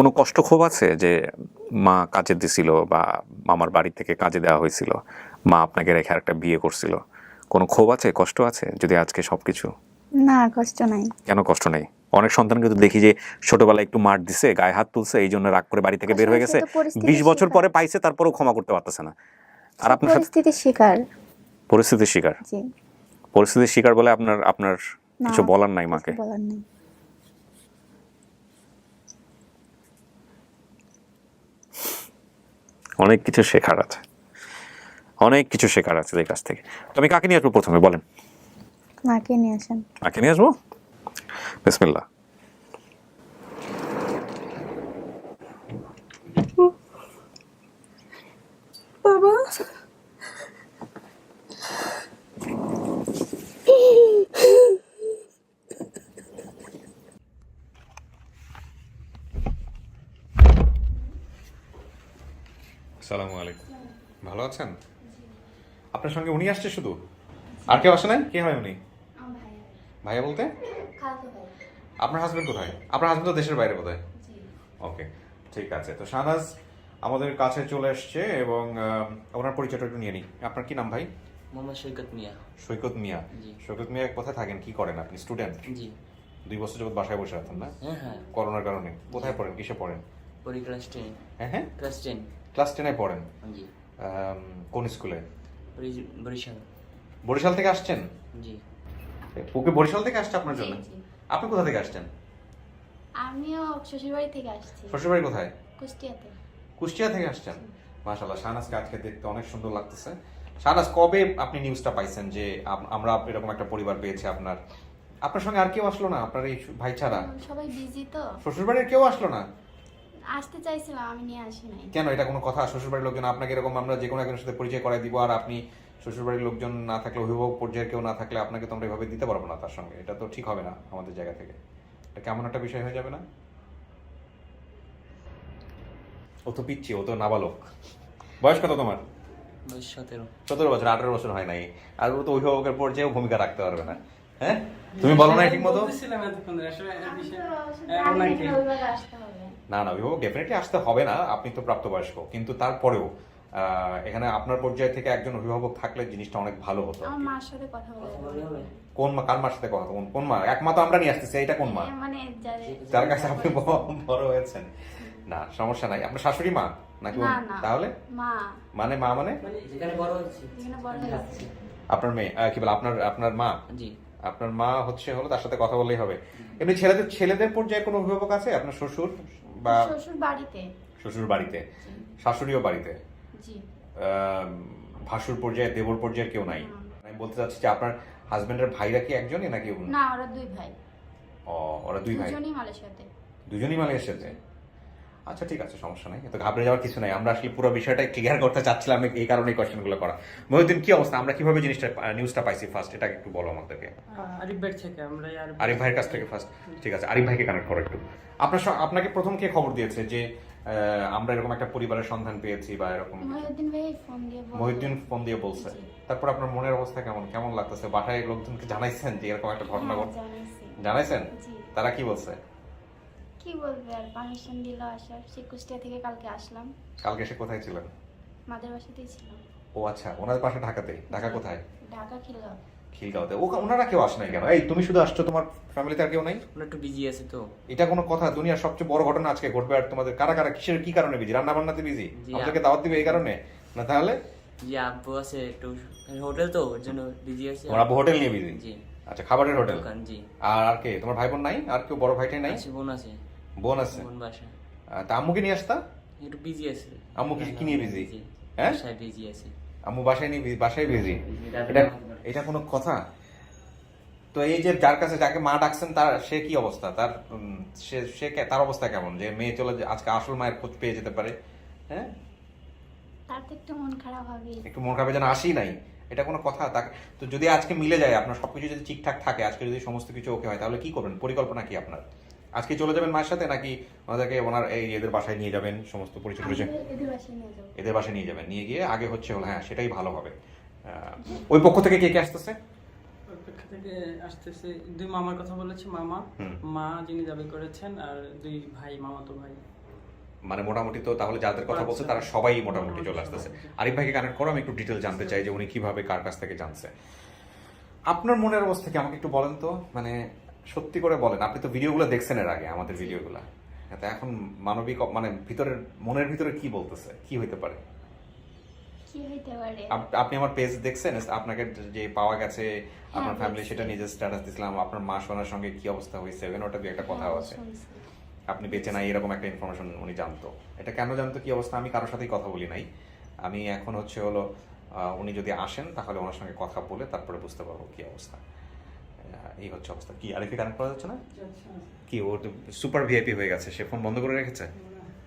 কোনো কষ্ট ক্ষোভ আছে যে মা কাজে দিছিল বা মামার বাড়ি থেকে কাজে দেওয়া হয়েছিল, মা আপনাকে রেখে আরেকটা বিয়ে করছিল, কোনো ক্ষোভ আছে, কষ্ট আছে যদি আজকে সবকিছু? না, কষ্ট নাই। কেন কষ্ট নেই? অনেক সন্তানকে তো দেখি যে ছোটবেলায় একটু মার দিছে, গায়ে হাত তুলছে, এই জন্য রাগ করে বাড়ি থেকে বের হয়ে গেছে, 20 বছর পরে পাইছে তারপরেও ক্ষমা করতে পারতেছে না। আর আপনার পরিস্থিতির শিকার। পরিস্থিতির শিকার? জি। পরিস্থিতির শিকার বলে আপনার আপনার কিছু বলার নাই মাকে? বলার নেই। অনেক কিছু শেখার আছে, অনেক কিছু শেখার আছে এই কাছ থেকে। তো আমি কাকে নিয়ে আসবো প্রথমে বলেন? মাকে নিয়ে আসেন। মাকে নিয়ে আসবো? বিসমিল্লাহ। বাবা, আসসালামু আলাইকুম। ভালো আছেন? আপনার সঙ্গে উনি আসছে শুধু, আর কেউ আসে নাই? কে হয় উনি? ভাইয়া বলতে? আপনার হাজবেন্ড কোথায়? আপনার হাজবেন্ড তো দেশের বাইরে বোধহয়। ওকে, ঠিক আছে। তো শাহনাজ আমাদের কাছে চলে এসছে এবং ওনার পরিচয়টা একটু নিয়ে নিই। আপনার কি নাম ভাই? মোহাম্মদ সৈকত মিয়া। সৈকত মিয়া। জি। সৈকত মিয়া কোথায় থাকেন, কি করেন আপনি? স্টুডেন্ট? জি। 2 বছর যাবত বাসায় বসে আছেন না? হ্যাঁ হ্যাঁ। করোনার কারণে কোথায় পড়েন, কিসে পড়েন? পড়ি ক্লাস 10। হ্যাঁ হ্যাঁ, ক্লাস 10। ক্লাস 10-এ পড়েন। জি। কোন স্কুলে? বরিশাল। বরিশাল থেকে আসছেন? জি। ওকে, বরিশাল থেকে আসছে আপনার জন্য? জি, জি। আপনি কোথা থেকে আসছেন? আমিও শ্বশুরবাড়ি থেকে আসছি। শ্বশুরবাড়ি কোথায়? কুষ্টিয়াতে। কুষ্টিয়া থেকে আসছেন? মাশাআল্লাহ, শাহনাজকে আজকে দেখতে অনেক সুন্দর লাগতেছে। শাহনাজ, কবে আপনি নিউজটা পাইছেন যে আমরা এরকম একটা পরিবার পেয়েছি? আপনার সঙ্গে আর কেউ আসলো না আপনার এই ভাই ছাড়া? সবাই বিজি তো, শ্বশুরবাড়ির কেউ আসলো না? আসতে চাইছিলাম, আমি নিয়ে আসি নাই। কেন, এটা কোনো কথা? শ্বশুরবাড়ির লোকজন আপনাকে এরকম, আমরা যে কোনো একজনের সাথে পরিচয় করাই দিব, আর আপনি শ্বশুরবাড়ির লোকজন না থাকলে, অভিভাবক পর্যায়ের কেউ না থাকলে আপনাকে তো আমরা এভাবে দিতে পারবো না তার সঙ্গে। এটা তো ঠিক হবে না আমাদের জায়গা থেকে। এটা কেমন একটা বিষয় হয়ে যাবে না? ও তো পিচ্ছি, ও তো নাবালক। বয়স কত তোমার? বয়স 17। 17 বছর, 18 বছর হয় নাই। আর ও তো অভিভাবকের পর্যায়েও ভূমিকা রাখতে পারবে না। হ্যাঁ, তুমি বলো না ঠিক মতো? রবিবার আসতে হবে। না না, অভিভাবক ডেফিনেটলি আসতে হবে না, আপনি তো প্রাপ্তবয়স্ক, কিন্তু তারপরেও এখানে আপনার পর্যায় থেকে একজন অভিভাবক থাকলে জিনিসটা অনেক ভালো হতো। আমার মার সাথে কথা বলে। কোন মা? কার মার সাথে কথা? কোন মা? এক মা তো আমরা নিয়ে আসতেছি, এটা কোন মা? মানে যার কাছে আপনি বড় হয়েছেন। না সমস্যা নাই। আপনার শাশুড়ি মা নাকি? না, না। তাহলে মা, মানে মা মানে যেখানে বড় হচ্ছে। যেখানে বড় হয়েছে। আপনার মেয়ে, কি বলে, আপনার মা? জি। আপনার মা হলো, তার সাথে কথা বললেই হবে। এমনি ছেলেদের পর্যায়ে কোনো অভিভাবক আছে? আপনার শ্বশুর বা শ্বশুর বাড়িতে। শ্বশুর বাড়িতে, শাশুড়িও বাড়িতে, জি। ভাসুর পর্যায়ে, দেবর পর্যায়ের কেউ নাই? আমি বলতে চাচ্ছি যে আপনার হাজবেন্ডের ভাইরা কি একজনই নাকি? না, ওরা 2 ভাই। ও, ওরা 2 ভাই, দুজনেই মালয়েশিয়াতে। দুজনই মালয়েশিয়াতে। আচ্ছা ঠিক আছে, সমস্যা নাই, এত ঘাবড়ে যাওয়ার কিছু নাই। আমরা আসলে পুরো বিষয়টা ক্লিয়ার করতে চাচ্ছিলাম, এই কারণে কোয়েশ্চেনগুলো করা। মহিউদ্দিন, কি অবস্থা? আমরা কিভাবে নিউজটা পাইছি ফার্স্ট, এটা একটু বলো আমাদেরকে। আরিফ ভাই থেকে আমরা আরিফ ভাইয়ের কাছ থেকে ফার্স্ট? ঠিক আছে, আরিফ ভাইকে কানেক্ট করো একটু। আপনাকে প্রথম কে খবর দিয়েছে যে আমরা এরকম একটা পরিবারের সন্ধান পেয়েছি বা এরকম? মহিউদ্দিন ভাই ফোন দিয়ে বলছে। মহিউদ্দিন ফোন দিয়ে বলছে। জি। তারপর আপনার মনের অবস্থা কেমন লাগতেছে? বাসায় লোকজনকে জানাইছেন যে এরকম একটা ঘটনা হ্যাঁ, ঘটছে? জানাইছি। জানাইছেন? জি। তারা কি বলছে? কি বলবে আর, পারমিশন দিল আসার। সে কুষ্টিয়া থেকে কালকে আসলাম। কালকে সে কোথায় ছিলেন? মাদের বাসাতেই ছিলাম। ও আচ্ছা, ওনাদের পাশে ঢাকাতে? ঢাকা জি। কোথায়? ঢাকা খিলগাঁও। খিলগাঁওতে। ওনারা কেউ আসে নাই কেন? এই তুমি শুধু আসছো, তোমার ফ্যামিলিতে আর কেউ নাই? ওরা একটু বিজি আছে তো। এটা কোনো কথা? দুনিয়ার সবচেয়ে বড় ঘটনা আজকে ঘটবে, আর তোমাদের কারা কি কারণে বিজি? রান্না বান্নাতে বিজি? জি, আমাদেরকে দাওয়াত দিবে এই কারণে না? তাহলে জি, আব্বু আছে একটু হোটেল তো, ওর জন্য বিজি আছে। তোমার আব্বু হোটেল নিয়ে বিজি? জি। আচ্ছা, খাবারের হোটেল। দোকান। জি। আর কে? তোমার ভাই বোন নাই? আর কেউ বড় ভাইটাই নাই? আছে, বোন আছে। বোন আছে? বোন বাসা। তা আম্মুকে নিয়ে আসতা? একটু বিজি আছে। আম্মু কি নিয়ে বিজি? জি। হ্যাঁ, বাসায় বিজি আছে। আম্মু বাসায় বিজি? এটা কোনো কথা? তো এই যে যাকে মা ডাকছেন, সে কি অবস্থা? তার অবস্থা কেমন যে মেয়ে চলে আজকে আসল মায়ের খোঁজ পেয়ে যেতে পারে? হ্যাঁ, তার তো একটু মন খারাপ হবে। একটু মন খারাপে যেন আসি নাই, এটা কোনো কথা? তো যদি আজকে মিলে যায়, আপনার সবকিছু যদি ঠিকঠাক থাকে, আজকে যদি সমস্ত কিছু ওকে হয়, তাহলে কি করবেন? পরিকল্পনা কি আপনার? আজকে চলে যাবেন মায়ের সাথে, নাকি ওনাদেরকে এদের বাসায় নিয়ে যাবেন? সমস্ত পরিচয় এদের বাসায় নিয়ে যাবো। এদের বাসায় নিয়ে যাবেন, নিয়ে গিয়ে আগে হ্যাঁ, সেটাই ভালো হবে। ওই পক্ষ থেকে কে কে আসতেছে? অপেক্ষা থেকে আসতেছে 2 মামার কথা বলেছে। মামা, মা যিনি দাবি করেছেন, আর 2 ভাই, মামাতো ভাই। মানে মোটামুটি তো তাহলে যাদের কথা বলছে তারা সবাই মোটামুটি চলে আসতেছে। আরিফ ভাইকে কানেক্ট করো, আমি একটু ডিটেল জানতে চাই যে উনি কিভাবে কার কাছ থেকে জানছে। আপনার মনের অবস্থা কি আমাকে একটু বলেন তো, মানে সত্যি করে বলেন। আপনি তো ভিডিওগুলো দেখছেন এর আগে, আমাদের ভিডিওগুলো, তো এখন মানবিক মানে ভিতরের মনের ভিতরে কি বলতেছে, কি হইতে পারে? কি হইতে পারে? আপনি আমার পেজ দেখছেন, আপনাকে যে পাওয়া গেছে আপনার হ্যাঁ, ফ্যামিলি, দেখছি। সেটা নিজের স্ট্যাটাস দিছিলাম, আপনার মা সোনার সঙ্গে কি অবস্থা হয়েছে এখানে, ওটা দিয়ে একটা কথা হ্যাঁ, আছে। শুনছি। আপনি বেঁচে নাই এরকম একটা ইনফরমেশন উনি জানতো। এটা কেন জানতো, কি অবস্থা, আমি কারোর সাথেই কথা বলি নাই। আমি এখন হচ্ছে হলো উনি যদি আসেন তাহলে ওনার সঙ্গে কথা বলে তারপরে বুঝতে পারবো কি অবস্থা। এই হচ্ছে অবস্থা। কি আরেকটি কানেক্ট করা যাচ্ছে না? কি ওর সুপার ভিআইপি হয়ে গেছে, সে ফোন বন্ধ করে রেখেছে?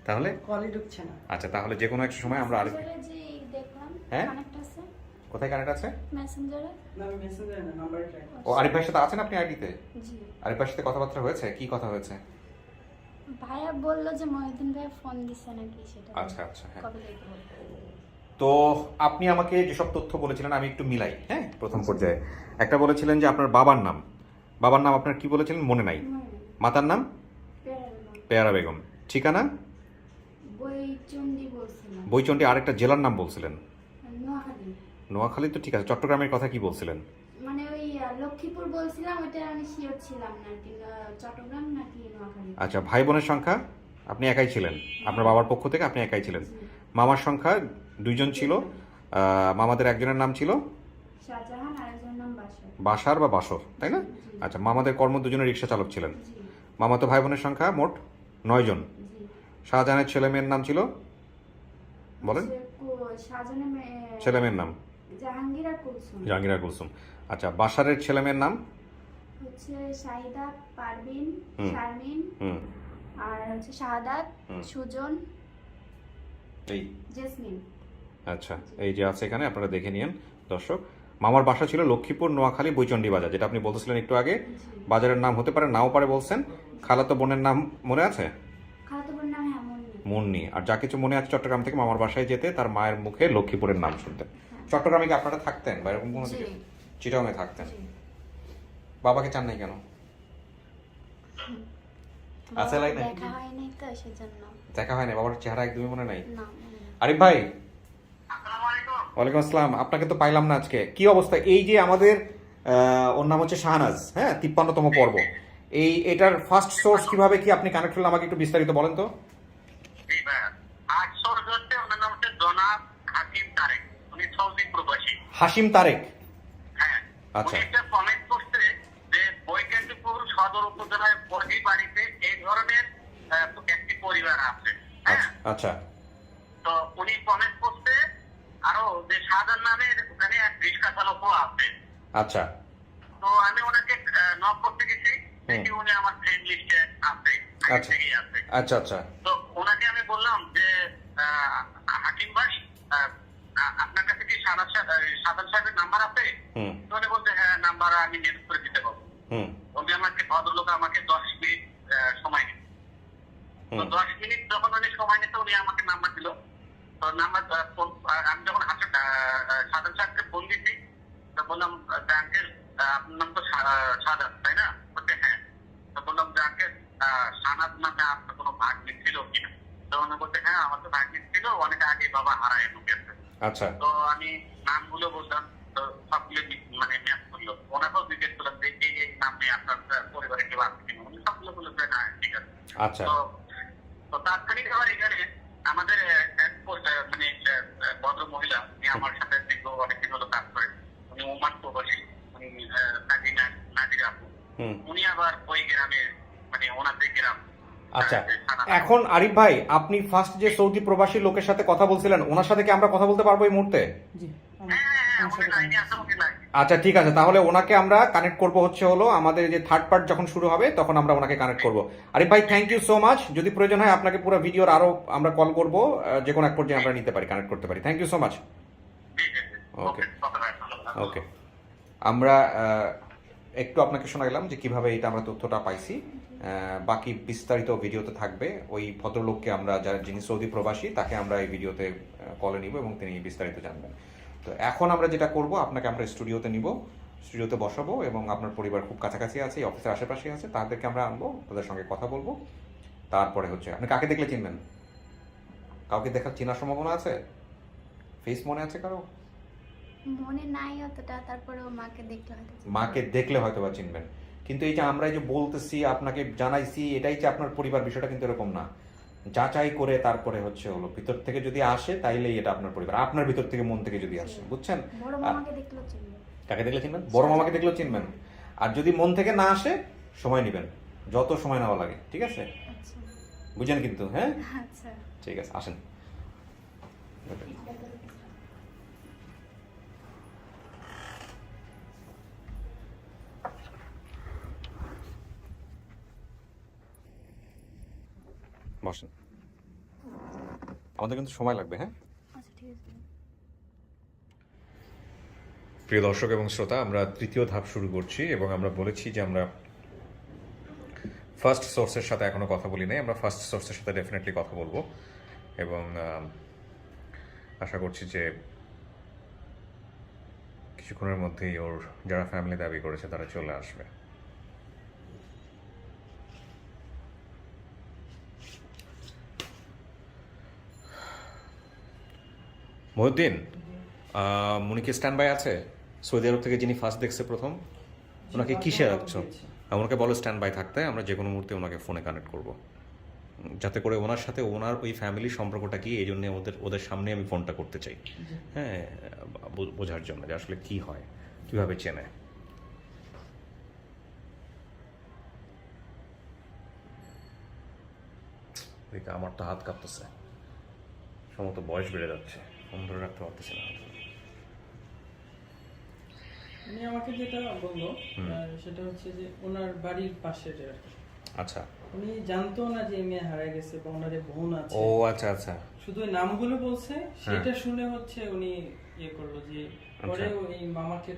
তাহলে কলই ঢুকছে না। আচ্ছা, তাহলে যে কোনো একটা সময় আমরা আরেক। মেসেঞ্জারে যে দেখলাম হ্যাঁ? কানেক্ট আছে কোথায় কানেক্ট আছে? মেসেঞ্জারে। না আমি মেসেঞ্জারে না, নাম্বারে ট্রাই ও আরিফ ভাইয়ের সাথে আছেন আপনি আইডিতে? জি। আরিফ ভাইয়ের সাথে কথাবার্তা হয়েছে? কি কথা হয়েছে? ভাইয়া বললো যে মহিউদ্দিন ভাই ফোন দিছে নাকি, সেটা আচ্ছা আচ্ছা, হ্যাঁ। কবে দেখবো? তো আপনি আমাকে যেসব তথ্য বলেছিলেন আমি একটু মিলাই। হ্যাঁ, প্রথম পর্যায়ে একটা বলেছিলেন যে আপনার বাবার নাম আপনার কি বলেছিলেন মনে নাই। মাতার নাম পেয়ারা বেগম। ঠিকানা বইচন্ডী বলছিলাম। বইচন্ডী। আরেকটা জেলার নাম বলছিলেন নোয়াখালী। নোয়াখালী, তো ঠিক আছে। চট্টগ্রামের কথা কি বলছিলেন? মানে ওই লক্ষ্মীপুর বলছিলাম, ওটা আমি শিওর ছিলাম না কি চট্টগ্রাম নাকি নোয়াখালী। আচ্ছা, ভাই বোনের সংখ্যা? আপনি একাই ছিলেন, আপনার বাবার পক্ষ থেকে আপনি একাই ছিলেন। মামার সংখ্যা 2 জন ছিল। মামাদের একজনের নাম ছিল শাহজাহান, আর একজনের নাম বাসর। বাসার বা বাসর, তাই না? আচ্ছা, মামাদের কর্ম 2 জনের রিক্সা চালক ছিলেন। জি মামাতো ভাই বোনের সংখ্যা মোট 9 জন। জি। শাহজাহানের ছেলে মেয়ের নাম ছিল, বলেন শাহজাহানের ছেলে মেয়ের নাম? জাহাঙ্গীর আর কুলসুম। জাহাঙ্গীর আর কুলসুম। আচ্ছা, বাসারের ছেলে মেয়ের নাম? হচ্ছে শাহিদা, পারভিন, হুম। শারমিন, হুম, আর হচ্ছে শাহাদাত, হুম। সুজন, এই জেসমিন। আচ্ছা, এই যে আছে এখানে, আপনারা দেখে নিন দর্শক। মামার বাসা ছিল লক্ষ্মীপুর, নোয়াখালী, বইচন্ডী বাজার, যেটা আপনি বলতেছিলেন একটু আগে। বাজারের নাম হতে পারে, নাও পারে বলছেন। খালাতো বোনের নাম মনে আছে? খালাতো বোনের নাম হেমন্তি। মুন্নি। আর যা কিছু মনে আছে, চট্টগ্রাম থেকে মামার বাসায় যেতে তার মায়ের মুখে লক্ষ্মীপুরের নাম শুনতেন। চট্টগ্রামে কি আপনারা থাকতেন বা এরকম কোনো দিকে? জি। চিটাগাংয়ে থাকতেন। জি। বাবাকে চান নাই কেন? আছে লাইনে? দেখা হয়নি তো সেজন্য। দেখা হয় না, বাবার চেহারা একদমই মনে নাই। না। আরিফ ভাই, ওয়ালাইকুম আসসালাম। আপনাকে তো পাইলাম না আজকে। কি অবস্থা? এই যে আমাদের ওর নাম হচ্ছে শাহনাজ, হ্যাঁ, 53তম পর্ব, এটার ফার্স্ট সোর্স কিভাবে কি আপনি কানেক্ট করলেন আমাকে একটু বিস্তারিত বলেন তো। হাশিম তারেক। আচ্ছা। সদর উপজেলায় বহি বাড়িতে এই ধরনের একটি পরিবার আছে। হ্যাঁ, আচ্ছা তো উনি কমেন্ট করতে আরো যে শাহজাহান নামের ওখানে এক রিক্সা চালকও আছে। আচ্ছা। তো আমি ওনাকে নক করতে গেছি, দেখি উনি আমার ফ্রেন্ড লিস্টে আছে, আগে থেকেই আছে। আচ্ছা আচ্ছা। তো ওনাকে আমি বললাম যে হাকিম ভাই, আপনার কাছে কি সাধারণ সাহেবের নাম্বার আছে? তো উনি বলছে হ্যাঁ, নাম্বার আমি নেট করে দিতে পারবো। উনি আমাকে, ভদ্রলোক আমাকে 10 মিনিট সময় দিল। তো 10 মিনিট যখন উনি সময় নিতে, উনি আমাকে নাম্বার দিল। তো নাম্বার আমি যখন সাধারণ সাহেবকে ফোন দিচ্ছি, তো বললাম ব্যাংকের আপনার নাম তো সাদাত, তাই না? বলছে হ্যাঁ। তো বললাম ব্যাংকের সানাদ নামে আপনার কোনো ভাগ্নি ছিল কিনা? তো উনি বলছে হ্যাঁ, আমার তো ভাগ্নি ছিল, অনেক আগে বাবা হারায় গেছে। আচ্ছা। তো আমি নামগুলো বললাম, তো সবগুলো মানে ম্যাচ করলো। ওনাকেও জিজ্ঞেস করলাম যে এই নামে আপনার পরিবারে কেউ আছে কিনা? উনি সবগুলো বললো যে না, ঠিক আছে। আচ্ছা। তো তাৎক্ষণিক আবার এখানে আমাদের মানে ভদ্র মহিলা, উনি আমার সাথে দীর্ঘ অনেকদিন হলো কাজ করে। উনি ওমান প্রবাসী, উনি নাজিরা আপু। উনি আবার ওই গ্রামে, মানে ওনাদের গ্রাম। আচ্ছা, এখন আরিফ ভাই, আপনি ফার্স্ট যে সৌদি প্রবাসী লোকের সাথে কথা বলছিলেন, ওনার সাথে কি আমরা কথা বলতে পারবো এই মুহূর্তে? জি। আচ্ছা ঠিক আছে, তাহলে ওনাকে আমরা কানেক্ট করব হচ্ছে হলো আমাদের যে থার্ড পার্ট যখন শুরু হবে তখন আমরা ওনাকে কানেক্ট করব। আরিফ ভাই, থ্যাংক ইউ সো মাচ। যদি প্রয়োজন হয় আপনাকে পুরো ভিডিওর আরো আমরা কল করব, যে কোনো এক পর্যায়ে আমরা নিতে পারি, কানেক্ট করতে পারি। Thank you so much. Okay okay. আমরা একটু আপনাকে শোনালাম যে কিভাবে এটা আমরা তথ্যটা পাইছি। বাকি বিস্তারিত ভিডিওতে থাকবে। ওই ভদ্রলোককে আমরা, যিনি সৌদি প্রবাসী, তাকে আমরা এই ভিডিওতে কলে নিব এবং তিনি বিস্তারিত জানবেন। তো এখন আমরা যেটা করব, আপনাকে আমরা স্টুডিওতে নিব, স্টুডিওতে বসাবো এবং আপনার পরিবার খুব কাছাকাছি আছে, অফিসের আশেপাশে আছে, তাদেরকে আমরা আনবো, তাদের সঙ্গে কথা বলবো। তারপরে হচ্ছে আপনি কাকে দেখলে চিনবেন? কাউকে দেখার চেনার সম্ভাবনা আছে? ফেস মনে আছে কারো? মনে নাই অতটা, তারপরেও মাকে দেখলে হয়তো চিনতে মাকে দেখলে হয়তো বা চিনবেন, কিন্তু এই যে আমরা এই যে বলতেছি আপনাকে জানাইছি এটাই যে আপনার পরিবার, বিষয়টা কিন্তু এরকম না। যাচাই করে তারপরে হচ্ছে হলো ভিতর থেকে যদি আসে তাইলেই এটা আপনার পরিবার, আপনার ভিতর থেকে মন থেকে যদি আসে, বুঝছেন? বড় মামাকে দেখলেও চিনবে। কাকে দেখলে চিনবেন? বড় মামাকে দেখলেও চিনবেন। আর যদি মন থেকে না আসে সময় নেবেন, যত সময় নেওয়া লাগে, ঠিক আছে? আচ্ছা বুঝেন কিন্তু, হ্যাঁ আচ্ছা। ঠিক আছে, আসেন। বসেন, আমাদের কিন্তু সময় লাগবে, হ্যাঁ? আচ্ছা ঠিক আছে। প্রিয় দর্শক এবং শ্রোতা, আমরা তৃতীয় ধাপ শুরু করছি এবং আমরা বলেছি যে আমরা ফার্স্ট সোর্সের সাথে এখনো কথা বলি নাই। আমরা ফার্স্ট সোর্সের সাথে ডেফিনেটলি কথা বলবো এবং আশা করছি যে কিছুক্ষণের মধ্যেই ওর যারা ফ্যামিলি দাবি করেছে তারা চলে আসবে। মহিউদ্দিন, মনিকে স্ট্যান্ড বাই আছে? সৌদি আরব থেকে যিনি ফার্স্ট দেখছে প্রথম, ওনাকে কিসে রাখছো? আমাকে বলো স্ট্যান্ড বাই থাকতে, আমরা যে কোনো মুহূর্তে ওনাকে ফোনে কানেক্ট করব, যাতে করে ওনার সাথে ওনার ওই ফ্যামিলির সম্পর্কটা কি, এই জন্য ওদের সামনে আমি ফোনটা করতে চাই, হ্যাঁ, বোঝার জন্য যে আসলে কি হয়, কিভাবে চেনে। আমার তো হাত কাঁপতেছে, সম্ভবত বয়স বেড়ে যাচ্ছে, ফোন ধরে রাখতে পারতেছি না। উনি আমাকে যেটা বললো সেটা হচ্ছে যে ওনার বাড়ির পাশে যে আর কি। আচ্ছা, উনি জানতো না যে এই মেয়ে হারায় গেছে বা ওনার বোন আছে। ও আচ্ছা আচ্ছা, শুধু ওই নামগুলো বলছে, সেটা শুনে হচ্ছে উনি ইয়ে করলো যে পরে এই মামাকে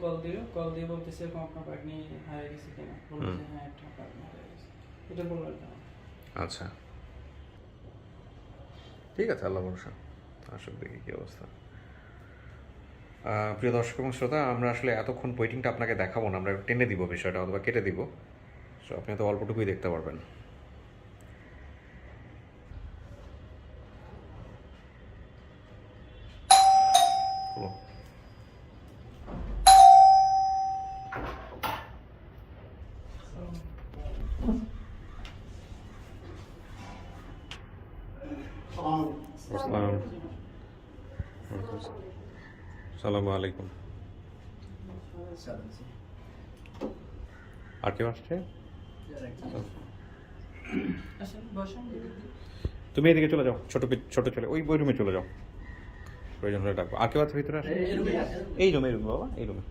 কল দিয়ে বলতেছে এরকম আপনার ভাগ্নি হারিয়ে গেছে কিনা, বললো যে হ্যাঁ একটা ভাগ্নি হারিয়ে গেছে, এটা বললো আর কি। আচ্ছা ঠিক আছে, আল্লাহ ভরসা, আসুক দেখি কি অবস্থা। প্রিয় দর্শক এবং শ্রোতা, আমরা আসলে এতক্ষণ ওয়েটিংটা আপনাকে দেখাবো না, আমরা টেনে দিব বিষয়টা অথবা কেটে দিব, সো আপনি তো অল্পটুকুই দেখতে পারবেন। আসসালামু আলাইকুম। আর কেউ আসছে? তুমি এদিকে চলে যাও, ছোট চলে ওই রুমে চলে যাও, প্রয়োজন হলে ডাকবো। আর কেউ আছে ভিতরে? আসে এই রুমে বাবা, এই রুমে।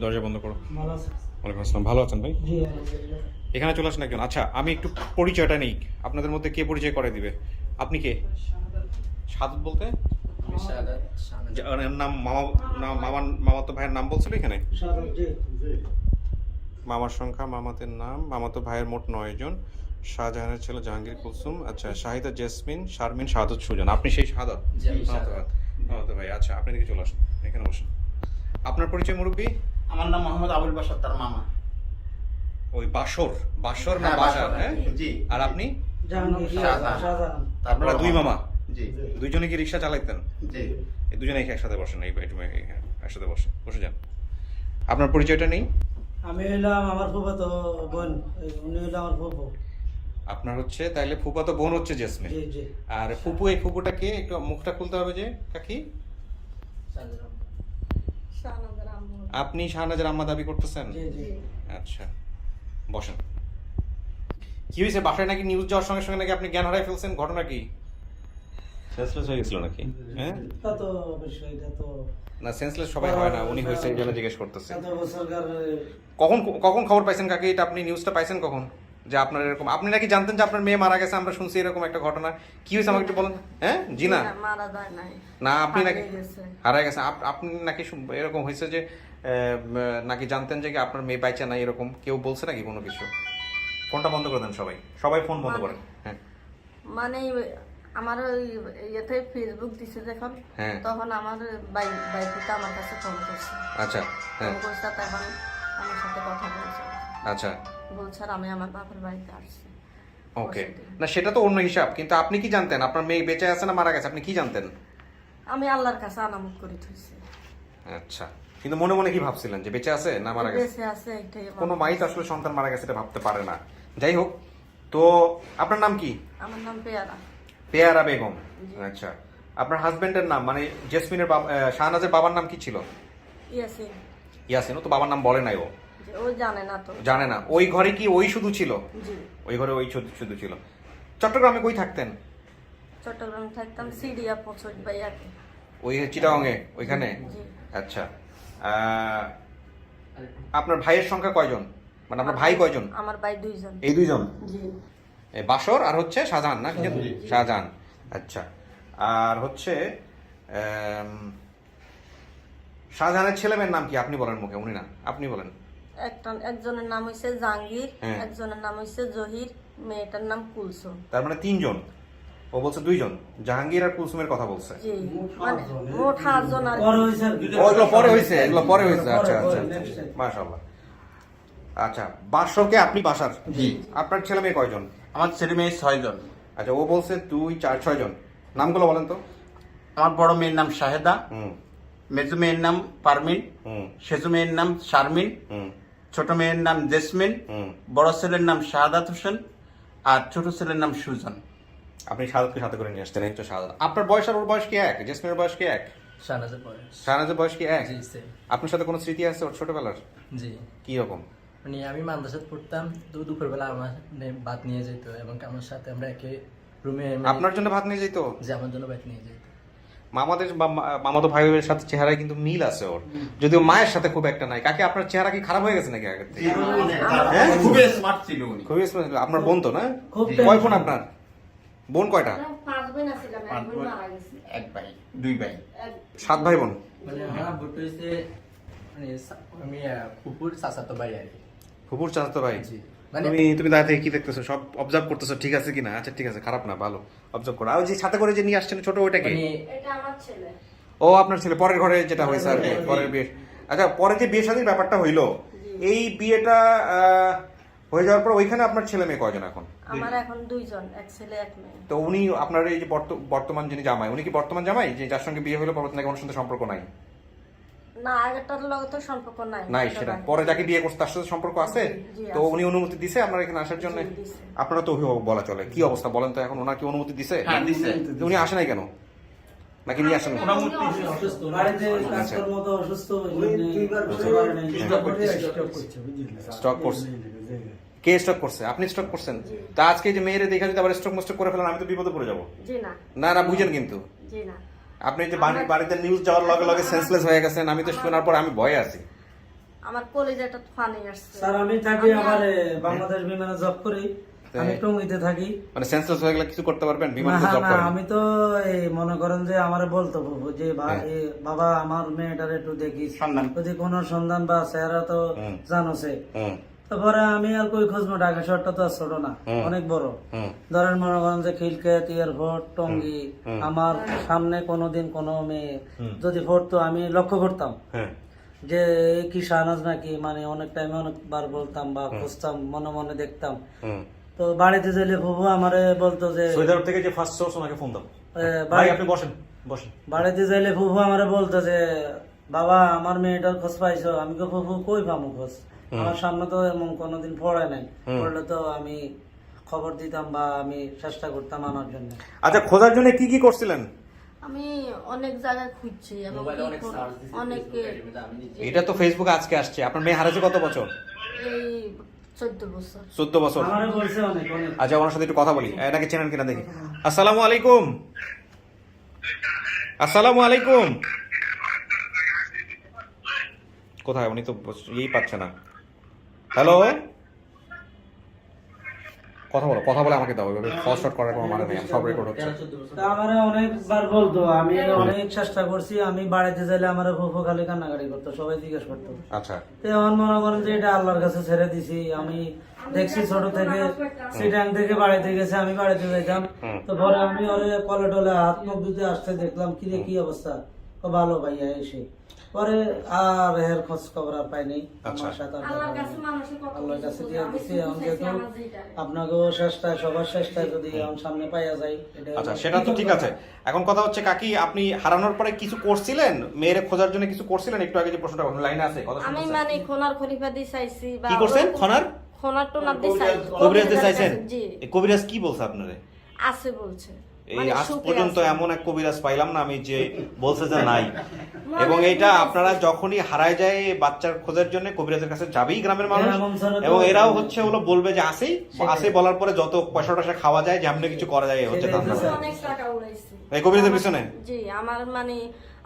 দরজা বন্ধ করো। ওয়ালাইকুম আসসালাম, ভালো আছেন ভাই? এখানে চলে আসেন একজন। আচ্ছা, আমি একটু পরিচয়টা নেই, আপনাদের মধ্যে কে পরিচয় করে দিবে? আপনি কে? শাহাদাত বলতে নাম মামাতো ভাইয়ের নাম বলছিল এখানে? মামার সংখ্যা, মামাতের নাম, মামাতো ভাইয়ের মোট 9 জন। শাহজাহানের ছেলে জাহাঙ্গীর কুলসুম, আচ্ছা, শাহিদা জেসমিন, শারমিন, শাহাদত সুজন। আপনি সেই শাহাদত? মামাতো ভাই, আচ্ছা, আপনি এদিকে চলে আসুন, এখানে বসুন। আপনার পরিচয় মুরব্বী? আমার নাম মোহাম্মদ আবুল বাশার, তার মামা। ওই বাসর না বাসার? হ্যাঁ জি। আর আপনি? আপনারা দুই মামা? জি। দুইজনে কি রিক্সা চালাইতেন? জি। এই দুজনে একসাথে বসেন, এই একসাথে বসে যান। আপনার পরিচয়টা নেই? আমি হইলাম আমার ফুফাতো বোন, উনি হইলো আমার ফুফু। আপনার হচ্ছে তাইলে ফুফাতো বোন হচ্ছে জেসমিন। জি জি। আর ফুপু, এই ফুপুটা কে? একটু মুখটা খুলতে হবে যে কাকি। আপনি শাহনাজের আম্মা দাবি করতেছেন? জি জি। আচ্ছা, বসেন। কি হয়েছে? বাসায় নাকি নিউজ যাওয়ার সঙ্গে সঙ্গে নাকি আপনি জ্ঞান হারাই ফেলছেন, ঘটনা কি? সেন্সলেস হয়ে গেছিল নাকি? হ্যাঁ, তা তো অবশ্যই, এটা তো না, সেন্সলেস সবাই হয় না, উনি হয়েছে এই জন্য জিজ্ঞেস করতেছে। এত বছরকার। কখন খবর পাইছেন কাকি? এটা আপনি নিউজটা পাইছেন কখন যে আপনার এরকম? আপনি নাকি জানতেন যে আপনার মেয়ে মারা গেছে? আমরা শুনছি এরকম একটা ঘটনা। কি হয়েছে আমাকে একটু বলেন। হ্যাঁ জি না? মারা যায় নাই, না, আপনি নাকি হারিয়ে গেছে। হারায় গেছে? আপনি নাকি এরকম হয়েছে যে নাকি জানতেন যে কি আপনার মেয়ে বাইচা নাই, এরকম কেউ বলছে নাকি কোনো কিছু? ফোনটা বন্ধ করে দেন, সবাই ফোন বন্ধ করেন। হ্যাঁ, মানে আমার ওই ইয়েতে ফেসবুক দিছে যখন, হ্যাঁ, তখন আমার বাইকুটা আমার কাছে ফোন করছে। আচ্ছা, হ্যাঁ, ফোন করছে, তখন আমার সাথে কথা বলছে। আচ্ছা বলছে আর আমি আমার বাপের বাড়িতে আসছি। ওকে, না সেটা তো অন্য হিসাব, কিন্তু আপনি কি জানতেন আপনার মেয়ে বেঁচে আছে না মারা গেছে, আপনি কি জানতেন? আমি আল্লাহর কাছে আনামত করে থইছি। আচ্ছা, কিন্তু মনে মনে কি ভাবছিলেন যে বেঁচে আছে না মারা গেছে? বেঁচে আছে এটাই কোনো মাই তো আসলে সন্তান মারা গেছে এটা ভাবতে পারে না। যাই হোক, তো আপনার নাম কি? আমার নাম পেয়ারা। পেয়ারা বেগম। আচ্ছা, আপনার হাজবেন্ডের নাম মানে জেসমিনের শাহনাজের বাবার নাম কি ছিল? ইয়াসিন। ইয়াসিন। ও তো বাবার নাম বলে নাই, ও যে ও জানে না তো। জানে না। ওই ঘরে কি ওই শুধু ছিল? জি। ওই ঘরে ওই শুধু ছিল। চট্টগ্রামে কই থাকতেন? চট্টগ্রামে থাকতাম সিডিয়া পছর ভাইয়াকে। ওই চিটাগাঙে ওইখানে? জি। আচ্ছা, আপনার ভাইয়ের সংখ্যা কয়জন, মানে আপনার ভাই কয়জন? আমার ভাই 2 জন। এই 2 জন? জি। বাসর আর হচ্ছে শাহজাহান না? শাহজাহান। আচ্ছা, আর হচ্ছে শাহজাহানের ছেলে মেয়ের নাম কি আপনি বলেন মুখে, উনি না আপনি বলেন। একজনের নাম হইছে জাহাঙ্গীর, হ্যাঁ। একজনের নাম হইছে জহির, মেয়েটার নাম কুলসুম। তার মানে 3 জন। ও বলছে 2 জন, জাহাঙ্গীর আর কুলসুমের কথা বলছে। জি, মানে মোট 8 জন আর পরে হয়েছে আর কি। এগুলো পরে হয়েছে, এগুলো পরে হয়েছে। আচ্ছা আচ্ছা, মাশাআল্লাহ। আচ্ছা, বাসরকে আপনি বাসার? জি। আপনার ছেলে মেয়ে কয়জন? আমার ছেলে মেয়ে 6 জন। আচ্ছা, ও বলছে 2, 4, 6 জন। নামগুলো বলেন তো। আমার বড় মেয়ের নাম শাহেদা, হুম মেজো মেয়ের নাম পারমিন, হুম সেজু মেয়ের নাম শারমিন, হুম ছোট মেয়ের নাম জেসমিন, হুম। বড় ছেলের নাম শাহাদাত হোসেন, আর ছোট ছেলের নাম সুজন। আপনি শাহাদকে সাথে করে নিয়ে আসতেন, এই তো শাহাদ। আপনার বয়স আর ওর বয়স কি এক? জেসমিনের বয়স কি এক? শাহনাজের বয়স। শাহনাজের বয়স কি এক? জি same। আপনার সাথে কোনো স্মৃতি আছে ওর ছোটবেলার? জি, কি রকম? মানে আমি মাদ্রাসাতে পড়তাম, তো দুপুরবেলা আমার ভাত নিয়ে যেত এবং আমার সাথে আমরা একে রুমে। আপনার জন্য ভাত নিয়ে যেত? যে আমার জন্য ভাত নিয়ে যেত। মামাদের মামাতো ভাই বোনের সাথে চেহারায় কিন্তু মিল আছে ওর, যদিও মায়ের সাথে খুব একটা নাই। কাকে আপনার চেহারা কি খারাপ হয়ে গেছে নাকি আগে থেকে? হ্যাঁ? খুবই স্মার্ট ছিল উনি। খুবই smart ছিল। আপনার বোন তো না? খুব কয় বোন আপনার? বোন কয়টা? 5 বোন ছিলাম, এক বোন মারা গেছে। এক ভাই, 2 ভাই। 7 ভাই বোন। মানে আমার ভোট হয়েছে মানে আমি ফুপুর চাচাতো ভাই আর কি। ফুপুর চাচাতো ভাই। জি, মানে তুমি দাঁড়িয়ে থেকে কি দেখতেছো? সব অবজার্ভ করতেছো, ঠিক আছে কিনা? আচ্ছা ঠিক আছে, খারাপ না, ভালো অবজার্ভ করো। আর ওই যে সাথে করে যে নিয়ে আসছেন ছোট, ওইটাকে? মানে এটা আমার ছেলে। ও আপনার ছেলে, পরের ঘরে যেটা হয়েছে আর কি, পরের বিয়ে। আচ্ছা, পরে যে বিয়ে শাদীর ব্যাপারটা হইলো, এই বিয়েটা হয়ে যাওয়ার পর ওইখানে আপনার ছেলে মেয়ে কয়জন এখন? আমার এখন 2 জন, এক ছেলে এক মেয়ে। তো উনি আপনার এই যে বর্তমান যিনি জামাই, উনি কি বর্তমান জামাই যে যার সঙ্গে বিয়ে হলো পরবর্তী নাকি ওনার সঙ্গে সম্পর্ক নাই? না, আগেরটার লগে তো সম্পর্ক নাই। নাই, সেটা পরে যাকে বিয়ে করছে তার সাথে সম্পর্ক আছে। জি, তো উনি অনুমতি দিছে আপনার এখানে আসার জন্য? জি, দিছে। আপনারা তো অভিভাবক বলা চলে, কি অবস্থা বলেন তো এখন? ওনার কি অনুমতি দিছে? হ্যাঁ, দিছে। উনি আসে নাই কেন, নাকি নিয়ে আসেন? অসুস্থ, বাড়িতে কাজকর্ম তো অসুস্থ, ওই জন্য বুঝতে পারে নাই। স্টক করছে, বুঝলি? স্টক করছে? কে স্টক করছে? আপনি স্টক করছেন? তা আজকে যে মেয়েরে দেখা যদি আবার স্টক মস্টক করে ফেলেন, আমি তো বিপদে পড়ে যাবো। জি না। না না, বুঝেন কিন্তু জি না। আপনি যে বাড়িতে নিউজ যাওয়ার লগে লগে সেন্সলেস হয়ে গেছেন, আমি তো শোনার পর আমি ভয়ে আছি। আমার কলেজেটা ফানি আসছে। স্যার আমি থাকি আবার বাংলাদেশ বিমানে জব করি, আমি টঙ্গিতে থাকি। মানে সেন্সলেস হয়ে গেলে কিছু করতে পারবেন? না বিমানে জব না, করেন? আমি তো এই মনে করেন যে আমারে বলতো যে বাবা আমার মেয়েটার একটু দেখিস, সন্ধান। যদি কোনো সন্ধান বা চেহারা তো জানোছে। হুম তারপরে আমি আর কই খুঁজবো, ঢাকা শহরটা তো আর ছোট না, অনেক বড়। হুম ধরেন মনে করেন যে খিলক্ষেত, এয়ারপোর্ট, টঙ্গী, আমার সামনে কোনোদিন কোনো মেয়ে যদি পড়তো আমি লক্ষ্য করতাম হ্যাঁ যে এ কি শাহনাজ নাকি, মানে অনেক টাইমে অনেকবার বলতাম বা খুঁজতাম, মনে মনে দেখতাম। হুম। তো বাড়িতে গেলে ফুফু আমারে বলতো যে সৌদি আরব থেকে যে ফার্স্ট সোর্স, ওনাকে ফোন দাও। ভাই আপনি বসেন বসেন। বাড়িতে যাইলে ফুফু আমারে বলতো যে বাবা আমার মেয়েটার খোঁজ পাইছো? আমি তো ফুফু কই পাবো খোঁজ, আমার সামনে তো এমন কোনোদিন পড়ে নাই, পড়লে তো আমি খবর দিতাম বা আমি চেষ্টা করতাম আনার জন্য। আচ্ছা, খোঁজার জন্য কি কি করছিলেন? আমি অনেক জায়গায় খুঁজছি এবং মোবাইলে অনেক সার্চ দিছি, অনেকে আমি নিজে এটা তো ফেসবুকে আজকে আসছে। আপনার মেয়ে হারাছে কত বছর? এই 14 বছর। 14 বছর। আমারে বলছে অনেক অনেক। আচ্ছা, ওনার সাথে একটু কথা বলি, এটাকে চেনেন কিনা দেখি। আসসালামু আলাইকুম। আসসালামু আলাইকুম। কোথায় উনি? তো ইয়েই পাচ্ছে না। হ্যালো, কথা বলে আমাকে দাও। ওইভাবে ফল শর্ট করার কোনো মানে নেই, সব রেকর্ড হচ্ছে। 13-14 বছর। তা আমারে অনেকবার বলতো, আমি অনেক চেষ্টা করছি, আমি বাড়িতে যাইলে আমারে ফুফু খালি কান্নাকাটি করতো, সবাই জিজ্ঞেস করতো। আচ্ছা তো এখন মনে করেন যে এটা আল্লাহর কাছে ছেড়ে দিছি। আমি দেখছি ছোট থেকে সিটাং থেকে বাড়িতে গেছে, আমি বাড়িতে যাইতাম। তো পরে আমি ওরে কলে টলে হাত মুখ ধুতে আসতে দেখলাম, কি রে কি অবস্থা? তো ভালো ভাইয়া এসে পরে আর এর খোঁজ খবর আর পাইনি। আচ্ছা। আমার সাথে আর আল্লাহর দেখা কাছে হয়নি। মানুষের কত আল্লাহর কাছে কিছু দিয়ে আমি দিছি, শুধু এখন চাইছি যেহেতু আমার যেটা। আপনাকেও চেষ্টায় সবার চেষ্টায় যদি এখন সামনে পাইয়া যায় এটা আচ্ছা, সেটা তো ঠিক আছে। এখন কথা হচ্ছে কাকি, আপনি হারানোর পরে কিছু করছিলেন, মেয়ের খোঁজার জন্য কিছু করছিলেন? একটু আগে যে প্রশ্নটা লাইনে আছে কথা আমি শুনতেছেন। মানে খোনার খলিফা দিয়ে চাইছি বা কি করছেন? খনার খোনার টোনার দিয়ে চাইছি। কবিরাজ চাইছেন? জি এই কবিরাজ কি বলছে আপনারে? আছে বলছে। এই মানে আজ সুখে পর্যন্ত আছে। এমন এক কবিরাজ পাইলাম না আমি যে বলছে যে নাই। এবং এইটা আপনারা যখনই হারায় যায় বাচ্চার খোঁজার জন্য কবিরাজের কাছে যাবেই গ্রামের মানুষ, এরকম ছাড়া তো- এবং এরাও হচ্ছে হলো বলবে যে আসেই সেটাই। আসে বলার পরে যত পয়সা টয়সা খাওয়া যায় যেমনি কিছু করা যায় এই হচ্ছে সেটাই। ধান্দা। অনেক টাকা উড়াইছি। এই কবিরাজের পিছনে? জি, আমার মানে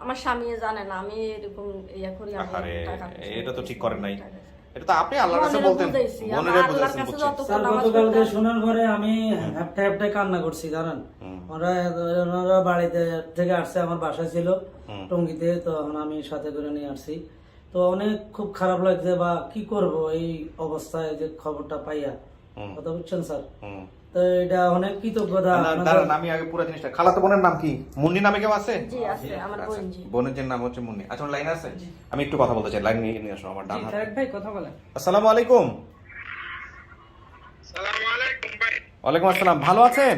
আমার স্বামী জানে না আমি এরকম ইয়া করি। আমি আরে টাকা পয়সা এটা তো ঠিক করেন নাই। টাকা। এটা তো আপনি আল্লাহর কাছে মনেরে বলতেন, বুঝাইছি, মনেরে আল্লাহর বুঝাইছেন, কাছে বুঝছি। যত স্যার নামাজ গতকালকে পড়তাম। শোনার পরে আমি হ্যাপটা হ্যাপটা কান্না করছি জানেন। ওনারা বাড়িতে থেকে আসছে, আমার বাসা ছিল টঙ্গিতে, তো এখন আমি সাথে করে নিয়ে আসছি। তো অনেক খুব খারাপ লাগছে বা কি করব এই অবস্থায় যে খবরটা পাইয়া, কথা বুঝছেন স্যার। তো এটা অনেক কৃতজ্ঞতা আপনাদের। দাঁড়ান, আমি আগে পুরো জিনিসটা, খালাতো বোনের নাম কি? মুন্নি নামে কেউ আছে? জি আছে, আমার আচ্ছা, বোন। জি বোনের যে নাম হচ্ছে মুন্নি। আচ্ছা, লাইন আছে? আমি একটু কথা বলতে চাই, লাইন নিয়ে আসো আমার ডান জি হাতে। তারেক ভাই কথা বলেন। আসসালামু আলাইকুম। আসসালামু আলাইকুম ভাই। ওয়ালাইকুম আসসালাম। ভালো আছেন?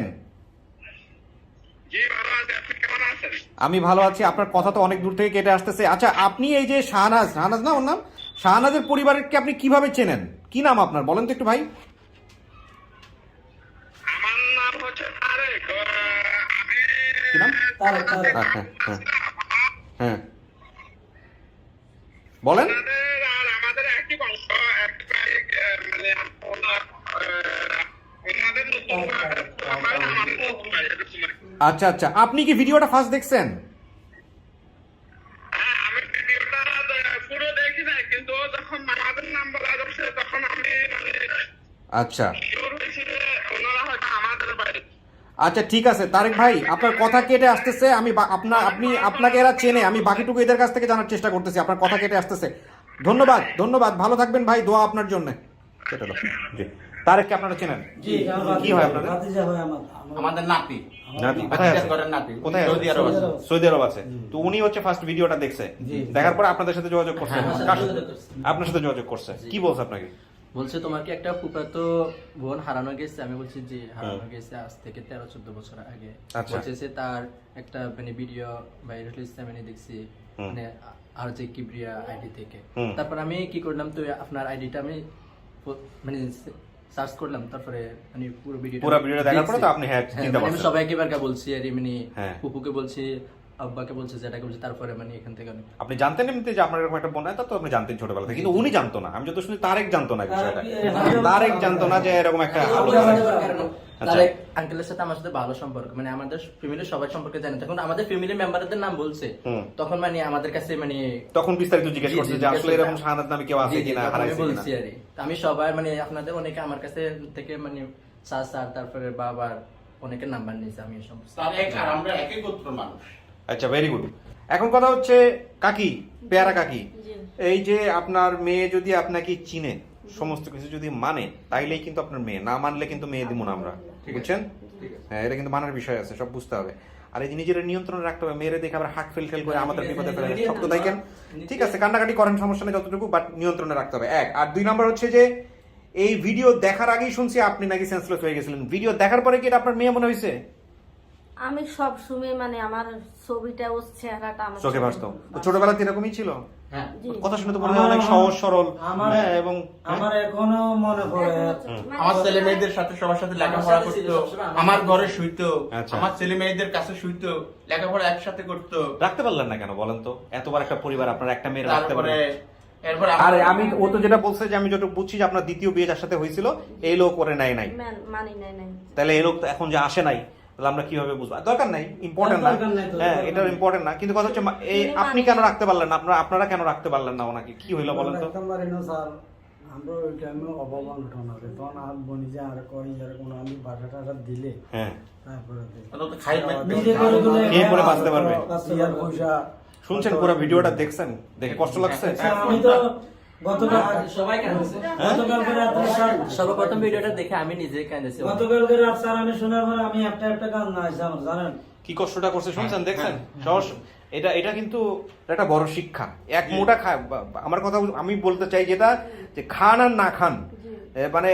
জি ভালো আছি, আপনি কেমন আছেন? আমি ভালো আছি। আপনার কথা তো অনেক দূর থেকে কেটে আসতেছে। আচ্ছা, আপনি এই যে শাহনাজ, শাহনাজ না ওর নাম, শাহনাজের পরিবারকে আপনি কিভাবে চেনেন? কি নাম আপনার বলেন তো একটু ভাই। আমার নাম হচ্ছে তারেক। আমি কি নাম? তারেক, তারেক। হ্যাঁ হ্যাঁ হ্যাঁ, বলেন। আপনাদের আর আমাদের একই বংশ, একটাই, মানে ওনাদের নতুন ভাই, আমাদের নতুন ভাই, এরকম আর কি। আচ্ছা আচ্ছা, আপনি কি ভিডিওটা ফার্স্ট দেখছেন? হ্যাঁ, আমি ভিডিওটা পুরো দেখি নাই, কিন্তু ও যখন আমাদের নাম বলা যাচ্ছে তখন আমি মানে আচ্ছা শিওর হয়েছি যে ওনারা হয়তো আমাদের বাড়ি। আচ্ছা, ঠিক আছে তারেক ভাই, আপনার কথা কেটে আসতেছে। আমি আপনাকে এরা চেনে, আমি বাকিটুকু এদের কাছ থেকে জানার চেষ্টা করতেছি। আপনার কথা কেটে আসতেছে। ধন্যবাদ ধন্যবাদ, ভালো থাকবেন ভাই, দোয়া আপনার জন্য। কেটে দাও। জি, তারেককে আপনারা চেনেন? জি, আমার কি হয় আপনাদের? ভাতিজা হয় আমার। আমাদের নাতি নাতি কোথায় আছে? করেন নাতি কোথায় আছে? সৌদি আরব আছে। সৌদি আরব আছে। তো উনি হচ্ছে ফার্স্ট ভিডিওটা দেখছে, দেখার পরে আপনাদের সাথে যোগাযোগ করছে। কার সাথে? আপনার সাথে যোগাযোগ করছে। কি বলছে আপনাকে? বলছে তোমার কি একটা ফুফাতো বোন হারানো গেছে? আমি বলছি জি হারানো গেছে আজ থেকে 13-14 বছর আগে। আচ্ছা। বলছে তার একটা মানে ভিডিও ভাইরাল হয়েছে, আমি দেখছি মানে আর যে কিবরিয়া আইডি থেকে। তারপর আমি কি করলাম, তো আপনার আইডিটা আমি মানে সার্চ করলাম, তারপরে মানে পুরো ভিডিওটা দেখার পরে তো আপনি হ্যাঁ চিন্তা আমি করছেন। সবাইকে এবারকে বলছি আর মানে হ্যাঁ। ফুপুকে বলছি, আব্বাকে বলছি, যেটাকে বলছি, তারপরে মানে এখান থেকে আমি আপনি জানতেন এমনিতে যে আপনার এরকম একটা বোন আছে? তো আপনি জানতেন ছোটবেলা থেকে, কিন্তু উনি জানতো না। আমি যত শুনি তারেক জানতো না বিষয়টা। তারেক জানতো না যে এরকম একটা আচ্ছা। তারেক আঙ্কেলের সাথে আমার সাথে ভালো সম্পর্ক, মানে আমাদের ফ্যামিলির সবাই সম্পর্কে জানে। তখন আমাদের ফ্যামিলি মেম্বারদের নাম বলছে, তখন মানে আমাদের কাছে মানে তখন বিস্তারিত জিজ্ঞেস জি, করছে জি, যে আসলে জিজ্ঞেস এরকম শাহাদাত নামে কেউ আছে জি, জি, কিনা, তখন আমি হারাইছে কিনা। বলছি আরে। তো আমি সবাই মানে আপনাদের অনেকে আমার কাছে থেকে মানে স্যার তারপরে বাবার অনেকের নাম্বার নিয়েছে। আমি এই সমস্ত তারেক আর আমরা একই গোত্র মানুষ। আচ্ছা, ভেরি গুড। এখন কথা হচ্ছে কাকি, পেয়ারা কাকি, এই যে আপনার মেয়ে যদি আপনাকে চিনে, সমস্ত কিছু যদি মানে, তাইলেই কিন্তু আপনার মেয়ে, না মানলে কিন্তু মেয়ে দিব না আমরা, বুঝছেন? হ্যাঁ, এটা কিন্তু মানার বিষয় আছে, সব বুঝতে হবে। আর এই যে নিজের নিয়ন্ত্রণে রাখতে হবে। মেয়েরে দেখে আবার হাক ফেল করে আমাদের বিপদে ফেলে, সব তো দেখেন। ঠিক আছে, কান্নাকাটি করেন, সমস্যা নেই যতটুকু, বাট নিয়ন্ত্রণে রাখতে হবে। এক আর 2 নাম্বার হচ্ছে যে এই ভিডিও দেখার আগেই শুনছি আপনি নাকি সেন্সলেস হয়ে গেছিলেন। ভিডিও দেখার পরে কি এটা আপনার মেয়ে মনে হয়েছে? আমি সব সময় মানে আমার ছবিটা ও চেহারাটা আমার চোখে ভাসতো। তো ছোটবেলাতে এরকমই ছিল? হ্যাঁ, কথা শুনে তো মনে হয় অনেক সহজ সরল। হ্যাঁ, এবং আমার এখনো মনে পড়ে আমার ছেলে মেয়েদের সাথে সবার সাথে লেখাপড়া করতো, আমার ঘরে শুইতো, আচ্ছা। আমার ছেলে মেয়েদের কাছে শুইতো, লেখাপড়া একসাথে করতো। রাখতে পারলেন না কেন বলেন তো? এতবার একটা পরিবার, আপনার একটা মেয়ে রাখতে তারপরে পারলেন? এরপর আরে আমি, ও তো যেটা বলছে যে আমি যতটুকু বুঝছি যে আপনার দ্বিতীয় বিয়ে যার সাথে হয়েছিল এই লোক করে নাই। মানি নাই। তাহলে এই লোক তো এখন যে আসে নাই, তাহলে আমরা কিভাবে বুঝবো? দরকার নাই, ইম্পর্টেন্ট না। দরকার নাই তো, হ্যাঁ, দরকার এটা নাই। ইম্পর্টেন্ট না। কিন্তু কথা হচ্ছে এই আপনি কেন রাখতে পারলেন না? আপনারা কেন রাখতে পারলেন না ওনাকে? কি হইলো বলেন তো? রাখতাম পারি না স্যার, আমরা ওই টাইমে অভাব অনটন আছে, তখন আর বনি যে আর কই আর কোনো আমি বাসা টাসা দিলে হ্যাঁ, তারপরে দিই। তো খাই নিজে করে দিলে খেয়ে পরে বাঁচতে পারবে। ইয়ার পয়সা শুনছেন পুরো ভিডিওটা দেখছেন? দেখে কষ্ট লাগছে? আমি তো গতকাল সবাই কাঁদছে। গতকালকে রাত্রে স্যার, সর্বপ্রথম ভিডিওটা দেখে আমি নিজে কাঁদেছি। গতকালকে রাত স্যার আমি শোনার পরে আমি একটা কান্না আসছে আমার, জানেন? কি কষ্টটা করছে শুনছেন, দেখছেন? সহজ এটা এটা কিন্তু একটা বড় শিক্ষা। এক মোটা আমার কথা আমি বলতে চাই যেটা, যে খান আর না খান, মানে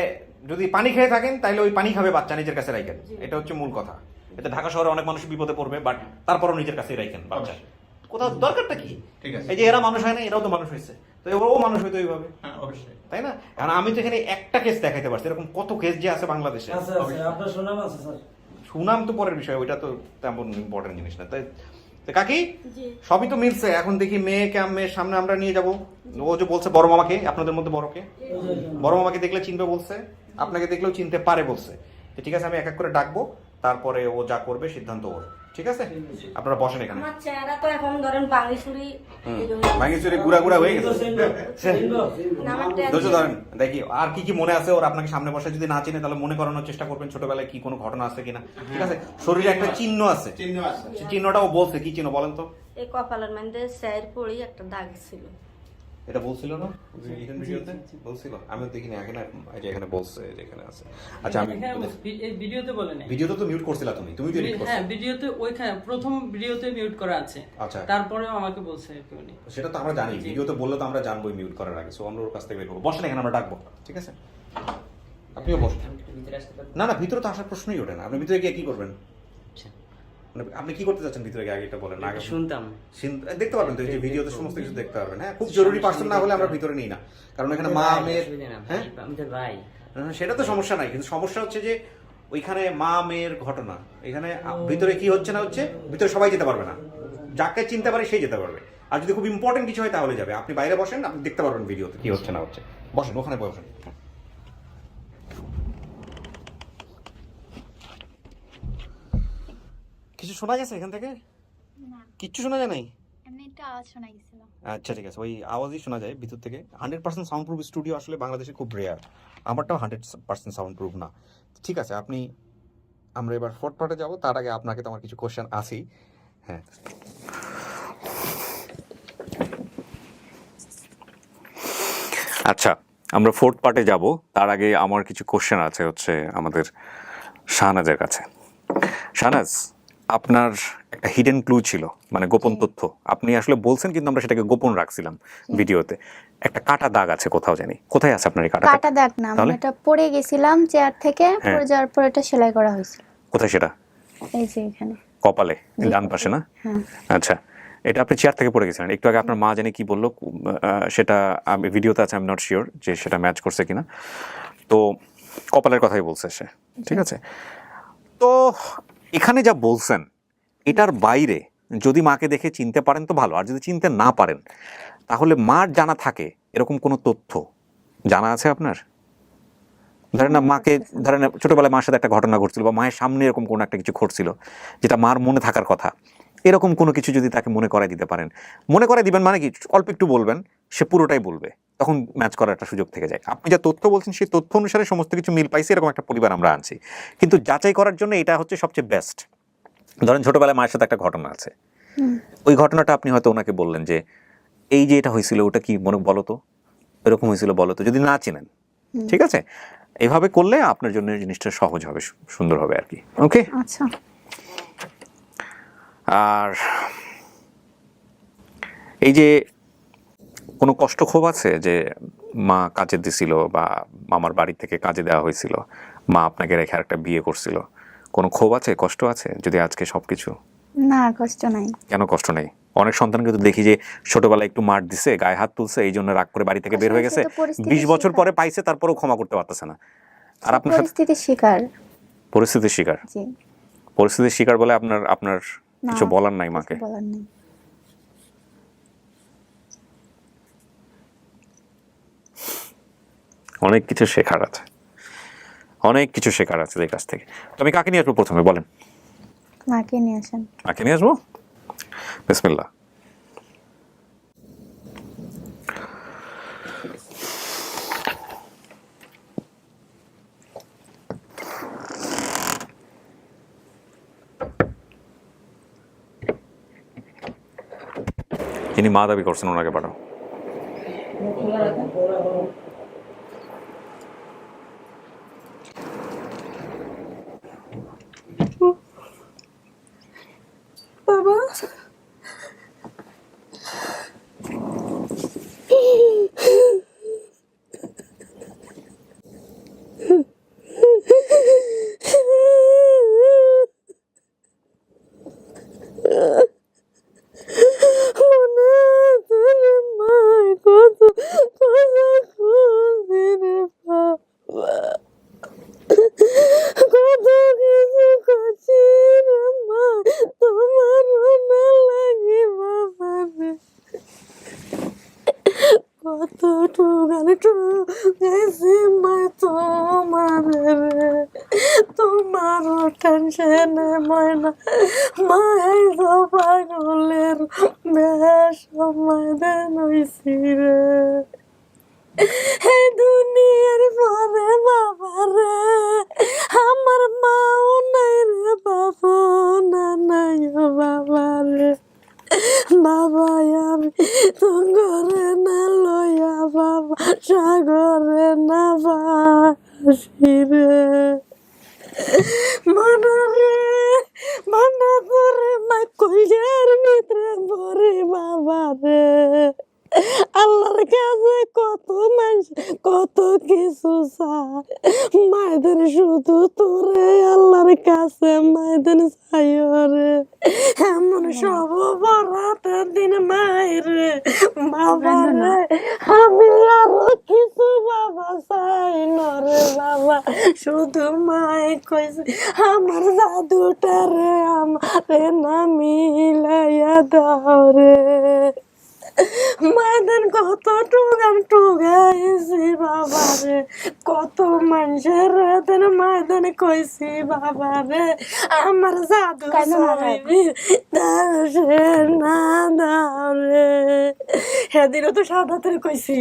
যদি পানি খেয়ে থাকেন তাহলে ওই পানি খাবে বাচ্চা, নিজের কাছে রাখেন, এটা হচ্ছে মূল কথা। এটা ঢাকা শহরে অনেক মানুষ বিপদে পড়বে, বাট তারপরও নিজের কাছেই রাখেন বাচ্চা। কোথাও দরকারটা কি? ঠিক আছে। এই যে এরা মানুষ হয় না, এরাও তো মানুষ হয়েছে, তো ও মানুষ হইতো এইভাবে, অবশ্যই, তাই না? কারণ আমি তো এখানে একটা কেস দেখাইতে পারছি, এরকম কত কেস যে আছে বাংলাদেশে। আপনার সুনাম আছে স্যার। সুনাম তো পরের বিষয়, ওইটা তো তেমন ইম্পর্টেন্ট জিনিস না। তাই কাকি সবই তো মিলছে। এখন দেখি মেয়ের সামনে আমরা নিয়ে যাব। ও যে বলছে বড় মামাকে, আপনাদের মধ্যে বড়কে, বড় মামাকে দেখলে চিনবে বলছে, আপনাকে দেখলেও চিনতে পারে বলছে। ঠিক আছে, আমি এক এক করে ডাকবো, তারপরে ও যা করবে সিদ্ধান্ত ওর। ঠিক আছে, আপনারা বসেন এখানে। আমার চেহারা তো এখন ধরেন বাঙিসুরি ভাঙিচুরি গুড়া গুড়া হয়ে গেছে। ধৈর্য ধরেন, দেখি আর কি কি মনে আছে ওর। আপনাকে সামনে বসে যদি না চিনে তাহলে মনে করানোর চেষ্টা করবেন ছোটবেলায় কি কোনো ঘটনা আছে কিনা। ঠিক আছে, শরীরে একটা চিহ্ন আছে, চিহ্নটা ও বলছে, কি চিহ্ন বলেন তো? এই কপালের মধ্যে স্যার পড়ি একটা দাগ ছিল। এটা বলছিল না ভিডিওতে? বলছিল, আমিও দেখিনি এখানে, এখানে বলছে যে এখানে আছে। আচ্ছা, আমি এই ভিডিওতে বলে নাই। ভিডিওতে তো মিউট করছিলা তুমি তো মিউট করছো। হ্যাঁ, ভিডিওতে ওইখানে প্রথম ভিডিওতে মিউট করা আছে। আচ্ছা, তারপরেও আমাকে বলছে উনি। সেটা তো আমরা জানি, ভিডিওতে বললে তো আমরা জানবোই মিউট করার আগে। সো আমরা ওর কাছ থেকে বের করবো। বসেন এখানে, আমরা ডাকবো। ঠিক আছে, আপনিও বসেন। না না, ভিতরে তো আসার প্রশ্নই ওঠে না। আপনি ভিতরে গিয়ে কি করবেন? মানে আপনি কি করতে চাচ্ছেন ভিতরে গিয়ে, আগে এটা বলেন। আগে শুনতাম, দেখতে পারবেন তো, এই যে ভিডিওতে সমস্ত কিছু দেখতে পারবেন। হ্যাঁ, খুব জরুরি পার্সন না হলে আমরা ভিতরে নিই না, কারণ এখানে মা মেয়ের, হ্যাঁ ভাই সেটা তো সমস্যা নাই, কিন্তু সমস্যা হচ্ছে যে ওইখানে মা মেয়ের ঘটনা, এখানে ভিতরে কি হচ্ছে না হচ্ছে, ভিতরে সবাই যেতে পারবে না। যাকে চিনতে পারে সেই যেতে পারবে, আর যদি খুব ইম্পর্টেন্ট কিছু হয় তাহলে যাবে। আপনি বাইরে বসেন, আপনি দেখতে পারবেন ভিডিওতে কি হচ্ছে না হচ্ছে। বসেন, ওখানে বসেন। কিছু শোনা গেছে এখান থেকে? কিচ্ছু শোনা যায় নাই? এমনি একটা আওয়াজ শোনা গেছিল। আচ্ছা ঠিক আছে, ওই আওয়াজই শোনা যায় ভিতর থেকে। 100% সাউন্ড প্রুফ স্টুডিও আসলে বাংলাদেশে খুব রেয়ার, আমারটাও 100% সাউন্ড প্রুফ না। ঠিক আছে, আমরা এবার ফোর্থ পার্টে যাবো। তার আগে আপনাকে তো আমার কিছু কোশ্চেন আছেই। হ্যাঁ, আচ্ছা, আমরা ফোর্থ পার্টে যাব। তার আগে আমার কিছু কোশ্চেন আছে হচ্ছে আমাদের শাহনাজের কাছে। শাহনাজ, আপনার একটা হিডেন ক্লু ছিল, মানে গোপন তথ্য আপনি আসলে বলছেন, কিন্তু আমরা সেটাকে গোপন রাখছিলাম ভিডিওতে। একটা কাটা দাগ আছে কোথাও, জানি কোথায় আছে আপনার এই কাটা দাগ? না, আমি এটা পড়ে গেছিলাম চেয়ার থেকে, পড়ে যাওয়ার পর এটা সেলাই করা হয়েছিল। কোথায় সেটা? এই যে এখানে কপালে, ডান পাশে না? আচ্ছা, এটা আপনি চেয়ার থেকে পড়ে গেছিলেন। একটু আগে আপনার মা জানি কি বললো, সেটা আমি ভিডিওতে আছে, আই এম নট শিওর যে সেটা ম্যাচ করছে কিনা। তো কপালের কথাই বলছে সে, ঠিক আছে? তো এখানে যা বলছেন এটার বাইরে যদি মাকে দেখে চিনতে পারেন তো ভালো, আর যদি চিনতে না পারেন তাহলে মার জানা থাকে এরকম কোনো তথ্য জানা আছে আপনার? ধরেন না, মাকে ধরেন ছোটবেলায় মার সাথে একটা ঘটনা ঘটছিল, বা মায়ের সামনে এরকম কোনো একটা কিছু ঘটছিল যেটা মার মনে থাকার কথা, এরকম কোনো কিছু যদি তাকে মনে করাই দিতে পারেন। মনে করাই দিবেন মানে কি, অল্প একটু বলবেন, সে পুরোটাই বলবে, তখন ম্যাচ করার একটা সুযোগ থেকে যায়। আপনি যা তথ্য বলছেন সেই তথ্য অনুসারে সমস্ত কিছু মিল পাইছে, এরকম একটা পরিবার আমরা আনছি। কিন্তু যাচাই করার জন্য এটা হচ্ছে সবচেয়ে বেস্ট। ধরেন ছোটবেলায় মায়ের সাথে একটা ঘটনা আছে, ওই ঘটনাটা আপনি হয়তো ওনাকে বললেন যে এই যে এটা হয়েছিল, ওটা কি মনে বলো তো, এরকম হয়েছিল বলো তো, যদি না চিনেন। ঠিক আছে, এভাবে করলে আপনার জন্য জিনিসটা সহজ হবে, সুন্দর হবে আর কি। ওকে, আচ্ছা। আর এই যে কোনো কষ্ট ক্ষোভ আছে যে মা কাজে দিছিল, বা মামার বাড়ি থেকে কাজে দেওয়া হয়েছিল, মা আপনাকে রেখে একটা বিয়ে করছিল, কোনো ক্ষোভ আছে, কষ্ট আছে যদি আজকে সবকিছু? না, কষ্ট নাই। কেন কষ্ট নেই? অনেক সন্তানকে তো দেখি যে ছোটবেলায় একটু মার দিছে, গায়ে হাত তুলছে, এই জন্য রাগ করে বাড়ি থেকে বের হয়ে গেছে, 20 বছর পরে পাইছে, তারপরেও ক্ষমা করতে পারতেছে না। আর আপনার পরিস্থিতির শিকার। পরিস্থিতির শিকার? জি। পরিস্থিতির শিকার বলে আপনার কিছু বলার নাই মাকে? বলার নেই। অনেক কিছু শেখার আছে, অনেক কিছু শেখার আছে এই কাছ থেকে। তো আমি কাকে নিয়ে আসবো প্রথমে বলেন? মাকে নিয়ে আসেন। মাকে নিয়ে আসবো, বিসমিল্লাহ। যিনি মা দাবি করছেন ওনাকে পাঠাও। বাবা, গেছি মাই তোমার রে, তোমারও টেনশনে ময়না মাই তো পাগলের বেশ সময় দেন হইছি রে। এই দুনিয়ার পরে বাবা রে, আমার মাও নাই রে বাবা, না নাই ও বাবা রে। বাবা আমি তুঙ্গরে না লইয়া বাবা সাগরে না বাসি রে। মনা রে মনা করে মা কইয়ার ভিতরে ভরে বাবা রে। আল্লাহর কাছে কত মানুষ কত কিছু চায়, মায়েদের শুধু তোরে আল্লাহর কাছে মায়েদের চাইও রে। এমন সব বরাতে দিন মায়ের রে বাবা রে, আমি আরো কিছু বাবা চাই না রে বাবা, শুধু মায়ে কইছে আমার জাদুটারে আমারে না মিলাইয়া দাও রে। মায়েদের কত টুগাইছি বাবা রে, কত মানুষের মায়েদের কইছি বাবা রে, আমার জাদু না দাও রে। সেদিনও তো সাদাতের কইছি,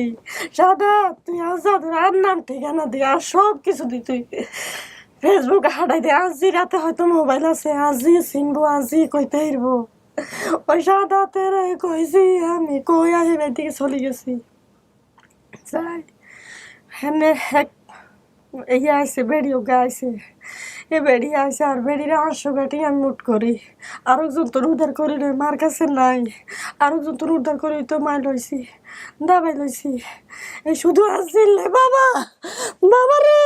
সাদা তুই আর জাদুর আর নাম ঠিকানা দিয়ে আর সব কিছু দি, তুই ফেসবুকে হাঁটাই দে, আজি রাতে হয়তো মোবাইল আছে, আজি চিনবো, আজি কইতে হইবো। ওই সাদাতের কইছি আমি, কই আহিবার দিকে চলে গেছি। যাই হেনে এক ইয়ে আইসে, বেড়িও গাইছে, এ বেড়ি আইসে আর বেড়িরে 800 গাটি আমি মুট করি, আরেকজন তোর উদ্ধার করি রে, মার কাছে নাই, আরেকজন তোর উদ্ধার করি তো মাই লইছি, দাবাই লইছি। এই শুধু আসছিলে বাবা, বাবা রে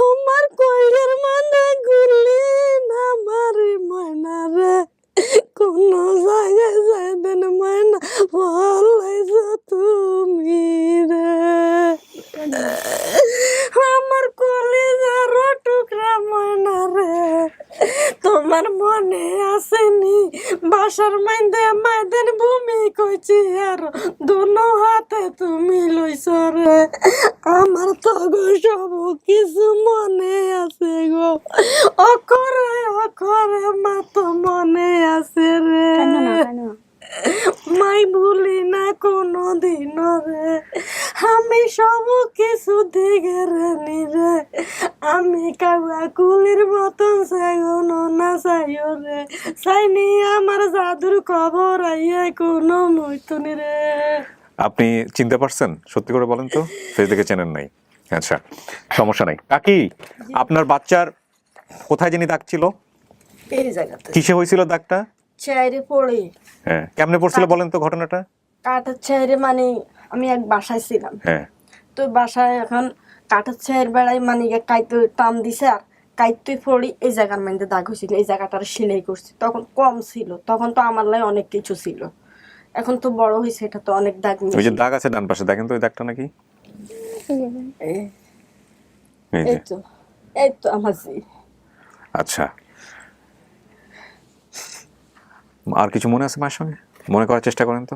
আমার কইলের মানে গুলি না মারি ময়না রে, কোন জায়গায় যাইতেন ময়না বলাইছ তুমি রে। আমার কলিজার টুকরা ময়না রে, তোমার মনে আসেনি বাসার মাইন্দে মাইদের ভূমি কইছি আর দুনো হাতে তুমি লইছ রে। আমার তো গো সব কিছু মনে আছে গো, অকরে অকরে মা তো মনে আছে রে। মাই ভুলি না কোনো দিন রে, আমি সব কিছু দিকে রানি রে, আমি কাউয়া কুলির মতন সাইন না চাইও রে, চাইনি আমার জাদুর খবর আইয়া কোনো মইতনি রে। আপনি চিনতে পারছেন? সত্যি করে বলেন তো, ফেস দেখে চেনেন নাই? আচ্ছা সমস্যা নাই। কাকি আপনার বাচ্চার কোথায় জানি দাগ ছিল? এই জায়গাতে। কিসে হয়েছিল দাগটা? চেয়ারে পড়ে। হ্যাঁ, কেমনে পড়ছিল বলেন তো ঘটনাটা? কাঠের চেয়ারে, মানে আমি এক বাসায় ছিলাম, হ্যাঁ, তো বাসায় এখন কাঠের চেয়ার বেড়াই মানে কাইতে টান দিছে আর কাইতে পড়ি, এই জায়গার মধ্যে দাগ হয়েছিল, এই জায়গাটার সেলাই করছি, তখন কম ছিল, তখন তো আমার লাই অনেক কিছু ছিল, এখন তো বড় হয়েছে, এটা তো অনেক দাগ। ওই যে দাগ আছে ডান পাশে, দেখেন তো ওই দাগটা নাকি? এই তো, এই তো আমার জি। আচ্ছা, আর কিছু মনে আছে মায়ের সঙ্গে? মনে করার চেষ্টা করেন তো।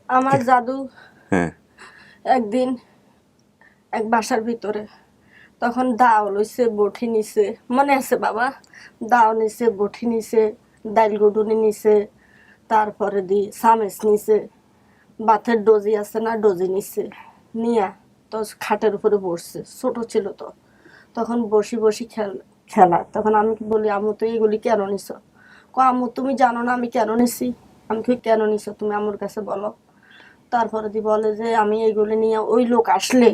আমার জাদু হ্যাঁ, একদিন এক বাসার ভিতরে, তখন দাও লইছে, বঠি নিছে, মনে আছে বাবা, দাও নিছে, বঠি নিছে, ডাইল গুডুনি নিছে, তারপরে দি সামেস নিছে, বাথের ডোজি আছে না, ডোজি নিছে, নিয়া তো খাটের উপরে বসছে, ছোট ছিল তো, তখন বসি বসি খেলা, তখন আমি বলি আম্মু তো এইগুলি কেন নিছ? আম্মু তুমি জানো না আমি কেন নিছি? আমি কি কেন নিছ তুমি আমার কাছে বলো। তারপরে দি বলে যে আমি এইগুলি নিয়ে ওই লোক আসলে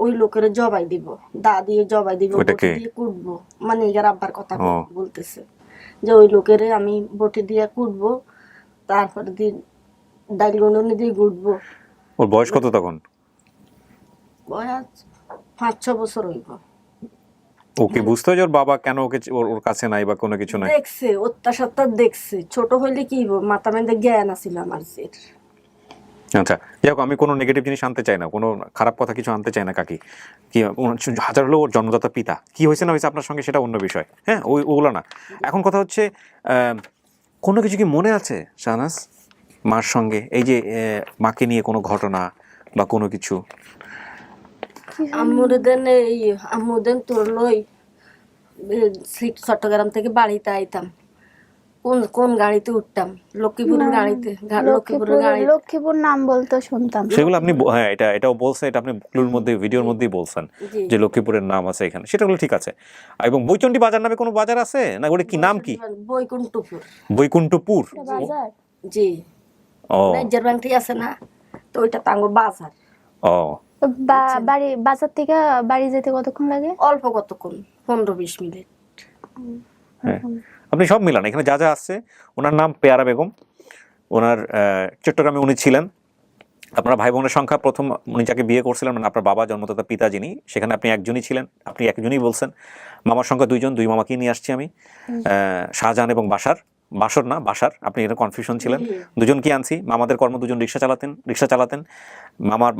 ওই লোকের জবাই দিব, দা দিয়ে জবাই দিব, বটি দিয়ে কুটবো, মানে এগার আব্বার কথা বলতেছে যে ওই লোকের আমি বটি দিয়ে কুটবো, তারপরে দিন ডাইল গুঁড়নি দিয়ে গুটবো। ওর বয়স কত তখন? বয়স 5-6 বছর হইব। ওকে বুঝতে হয় যে ওর বাবা কেন ওকে ওর কাছে নাই বা কোনো কিছু নাই? দেখছে, অত্যাচার দেখছে, ছোট হইলে কি হইব, মাথা মেন্দে জ্ঞান আছিল আমার যে। আচ্ছা যাই হোক, আমি কোনো নেগেটিভ জিনিস আনতে চাই না, কোনো খারাপ কথা কিছু আনতে চাই না কাকি। কি হাজার হলো ওর জন্মদাতা পিতা, কি হয়েছে না হয়েছে আপনার সঙ্গে সেটা অন্য বিষয়, হ্যাঁ ওগুলো না। এখন কথা হচ্ছে কোনো কিছু কি মনে আছে শাহনাজ মার সঙ্গে এই যে মাকে নিয়ে কোনো ঘটনা বা কোনো কিছু? আম্মুদেন তোর লই চট্টগ্রাম থেকে বাড়িতে আইতাম, কোন গাড়িতে উঠতাম, লক্ষ্মীপুরের গাড়িতে, লক্ষ্মীপুর নাম বলতে শুনতাম। সেগুলো আপনি হ্যাঁ এটাও বলছেন, এটা আপনি ক্লুর মধ্যে ভিডিওর মধ্যেই বলছেন যে লক্ষ্মীপুরের নাম আছে এখানে, সেটাগুলো ঠিক আছে। এবং বৈচন্ডী বাজার নামে কোনো বাজার আছে না, ওটা কি নাম কি? বৈকুণ্ঠপুর। বৈকুণ্ঠপুর বাজার? জি। ও রাজ্যের ব্যাংকটি আছে না, তো ওইটা তাঙ্গ বাজার। ও বাড়ি বাজার থেকে বাড়ি যেতে কতক্ষণ লাগে? অল্প কতক্ষণ, 15-20 মিনিট। হ্যাঁ আপনি সব মিলান, এখানে যা যা আসছে। ওনার নাম পেয়ারা বেগম, ওনার চট্টগ্রামে উনি ছিলেন। আপনার ভাই বোনের সংখ্যা প্রথম উনি যাকে বিয়ে করছিলেন মানে আপনার বাবা জন্মদাতা পিতা যিনি, সেখানে আপনি একজনই ছিলেন, আপনি একজনই বলছেন। মামার সংখ্যা 2 জন, 2 মামাকেই নিয়ে আসছি আমি, শাহজাহান এবং বাসর না বাসার, আপনি এটা কনফিউশন ছিলেন। 2 জন কি আনছি, মামাদের কর্ম 2 জন রিক্সা চালাতেন।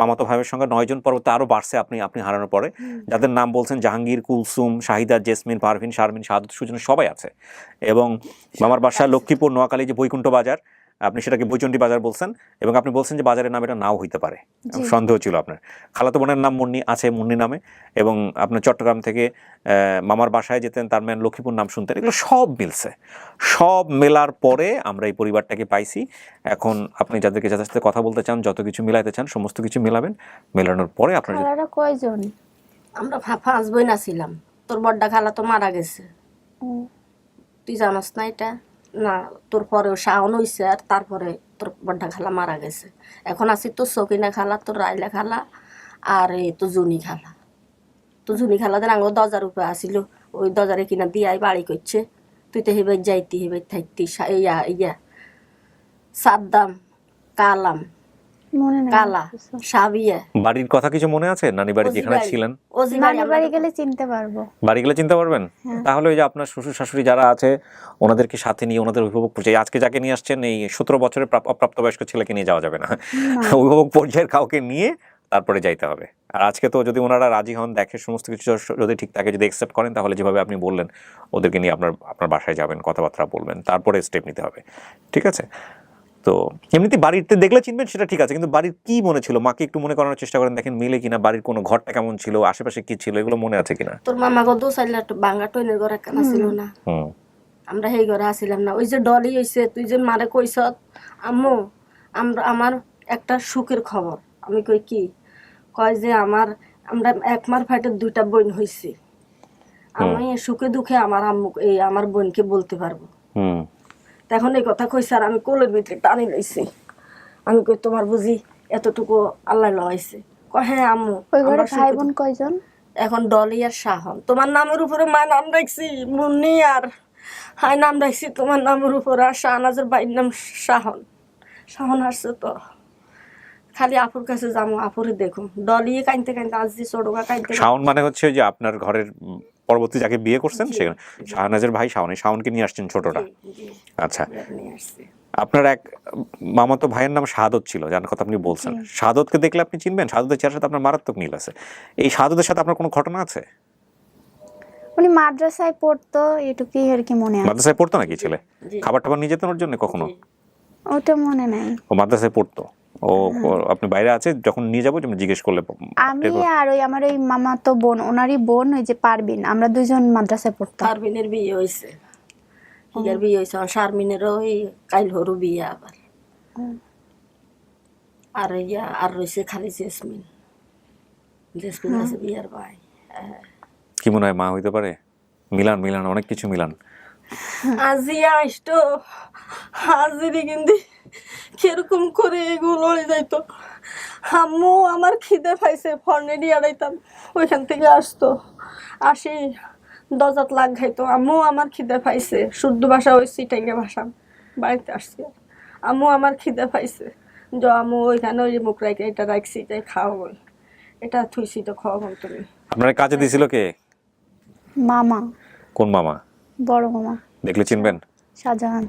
মামাতো ভাইয়ের সঙ্গে 9 জন, পরবর্তী আরো বাড়ছে আপনি হারানোর পরে। যাদের নাম বলছেন জাহাঙ্গীর, কুলসুম, শাহিদা, জেসমিন, পারভিন, শারমিন, শাহাদত, সুজন সবাই আছে। এবং মামার বাসা লক্ষ্মীপুর, নোয়াখালী যে বৈকুণ্ঠ বাজার, আপনি সেটাকে বৈচন্ডী বাজার বলছেন। এবং আপনি বলছেন যে বাজারের নাম এটা নাও হইতে পারে, সন্দেহ ছিল আপনার। খালাতো বোনের নাম মুন্নি আছে, মুন্নি নামে। এবং আপনার চট্টগ্রাম থেকে মামার বাসায় যেতেন, তার মেন লক্ষ্মীপুর নাম শুনতেন। এগুলো সব মিলছে, সব মেলার পরে আমরা এই পরিবারটাকে পাইছি। এখন আপনি যাদেরকে যাদের সাথে কথা বলতে চান, যত কিছু মিলাইতে চান, সমস্ত কিছু মিলাবেন। মেলানোর পরে আপনার কয়জন? আমরা 5 বোন ছিলাম। তোর বড়টা খালা তো মারা গেছে, তুই জানাস না এটা? না, তোর পরেও শাওন হইছে, আর তারপরে তোর বড়টা খালা মারা গেছে। এখন আছি তোর সকিনা খালা, তোর রাইলা খালা, আর এই তো জুনি খালা। তো জুনি খালাদের আঙ্গ 10,000 রুপে আসিল, ওই 10,000 কিনা দিয়াই বাড়ি করছে। তুই তো হেবে যাইতি, হেবে থাকতি। সাদ্দাম, কালাম, কালা, সাবিয়া। বাড়ির কথা কিছু মনে আছে? নানি বাড়ি যেখানে ছিলেন? বাড়ি গেলে চিনতে পারবো। বাড়ি গেলে চিনতে পারবেন? তাহলে ওই যে আপনার শ্বশুর শাশুড়ি যারা আছে ওনাদেরকে সাথে নিয়ে ওনাদের অভিভাবক পর্যায়ে, আজকে যাকে নিয়ে আসছেন এই 17 বছরের অপ্রাপ্তবয়স্ক ছেলেকে নিয়ে যাওয়া যাবে না, অভিভাবক পর্যায়ের কাউকে নিয়ে তারপরে যাইতে হবে। আর আজকে তো যদি ওনারা রাজি হন, দেখে সমস্ত কিছু যদি ঠিক থাকে, যদি অ্যাকসেপ্ট করেন, তাহলে যেভাবে আপনি বললেন ওদেরকে নিয়ে আপনার বাসায় যাবেন, কথাবার্তা বলবেন, তারপরে স্টেপ নিতে হবে। ঠিক আছে? তো এমনিতে বাড়িতে দেখলে চিনবেন সেটা ঠিক আছে, কিন্তু বাড়ির কি মনে ছিল মাকে একটু মনে করানোর চেষ্টা করেন, দেখেন মিলে কিনা, বাড়ির কোনো ঘরটা কেমন ছিল, আশেপাশে কি ছিল, এগুলো মনে আছে কিনা? তোর মামা গো দোসাইলা বাঙ্গা টইনের ঘরে কেন ছিল না? আমরা সেই ঘরে আসিলাম না। ওই যে ডলি হইছে, তুই যে মারে কইছ আম্মু আমার একটা সুখের খবর। আমি কই কি? কয় যে আমরা একমার ফাইটের 2টা বোন হইছি, আমি সুখে দুঃখে আমার বোনকে বলতে পারবো। এখন এই কথা কইছে, আর আমি কোলের ভিতরে টানি লইছি। আমি কই তোমার বুঝি এতটুকু আল্লাহ লইছে? কয় হ্যাঁ আম্মু। ওই ঘরে ভাই বোন কয়জন? এখন ডলি আর শাহন। তোমার নামের উপরে মা নাম রাখছি মুন্নি, আর হাই নাম রাখছি তোমার নামের উপরে। আর শাহনাজের ভাইয়ের নাম শাহন আসছে। তো খালি আপুর কাছে যাবো, আপুরে দেখুন। ডলি কাইনতে আসছি, ছোটকা কাইনতে। শাওন মানে হচ্ছে যে আপনার ঘরের পরবর্তী যাকে বিয়ে করছেন সেখানে শাহনাজের ভাই শাওনকে নিয়ে আসছেন ছোটটা। আচ্ছা, আপনার এক মামাতো ভাইয়ের নাম শাহাদত ছিল, যার কথা আপনি বলছেন। শাহাদতকে দেখলে আপনি চিনবেন? শাহাদতের চেহারার সাথে আপনার মারাত্মক মিল আছে। এই শাহাদতের সাথে আপনার কোনো ঘটনা আছে? উনি মাদ্রাসায় পড়তো, এটুকুই আর কি মনে আছে। মাদ্রাসায় পড়তো নাকি ছেলে? খাবার টাবার নিয়ে যেতেন ওর জন্য কখনো? ওটা মনে নাই। ও মাদ্রাসায় পড়তো? ও আপনি বাইরে আছে যখন নিয়ে যাবো জিজ্ঞেস করলে? আমি আর ওই আমার ওই মামাতো বোন, ওনারই বোন, ওই যে পারবিন, আমরা 2 জন মাদ্রাসায় পড়তাম। পারবিনের বিয়ে হয়েছে, হিগার বিয়ে হয়েছে, শারমিনেরও ওই কাইল হরু বিয়ে আবার। আর রয়েছে খালি জেসমিন আছে বিয়ার ভাই। কি মনে হয় মা হইতে পারে? মিলান অনেক কিছু মিলান। আজি আসতো হাজিরি কিন্তু কিরকম করে এগুলো যাইতো। আম্মু আমার খিদে পাইছে, ফর্নেডি আড়াইতাম, ওইখান থেকে আসতো, আসি 10 লাখ খাইতো। আম্মু আমার খিদে পাইছে, শুদ্ধ ভাষা ওই সিটাঙ্গা ভাষা। বাড়িতে আসছি, আম্মু আমার খিদে পাইছে, আম্মু ওইখানে ওই মুখ রাখে এটা রাখছি, তাই খাও, বল এটা থুইছি তো খাওয়া বল। তুমি আপনার কাজে দিছিল কে? মামা। কোন মামা? বড় মামা। দেখলে চিনবেন? শাহজাহান।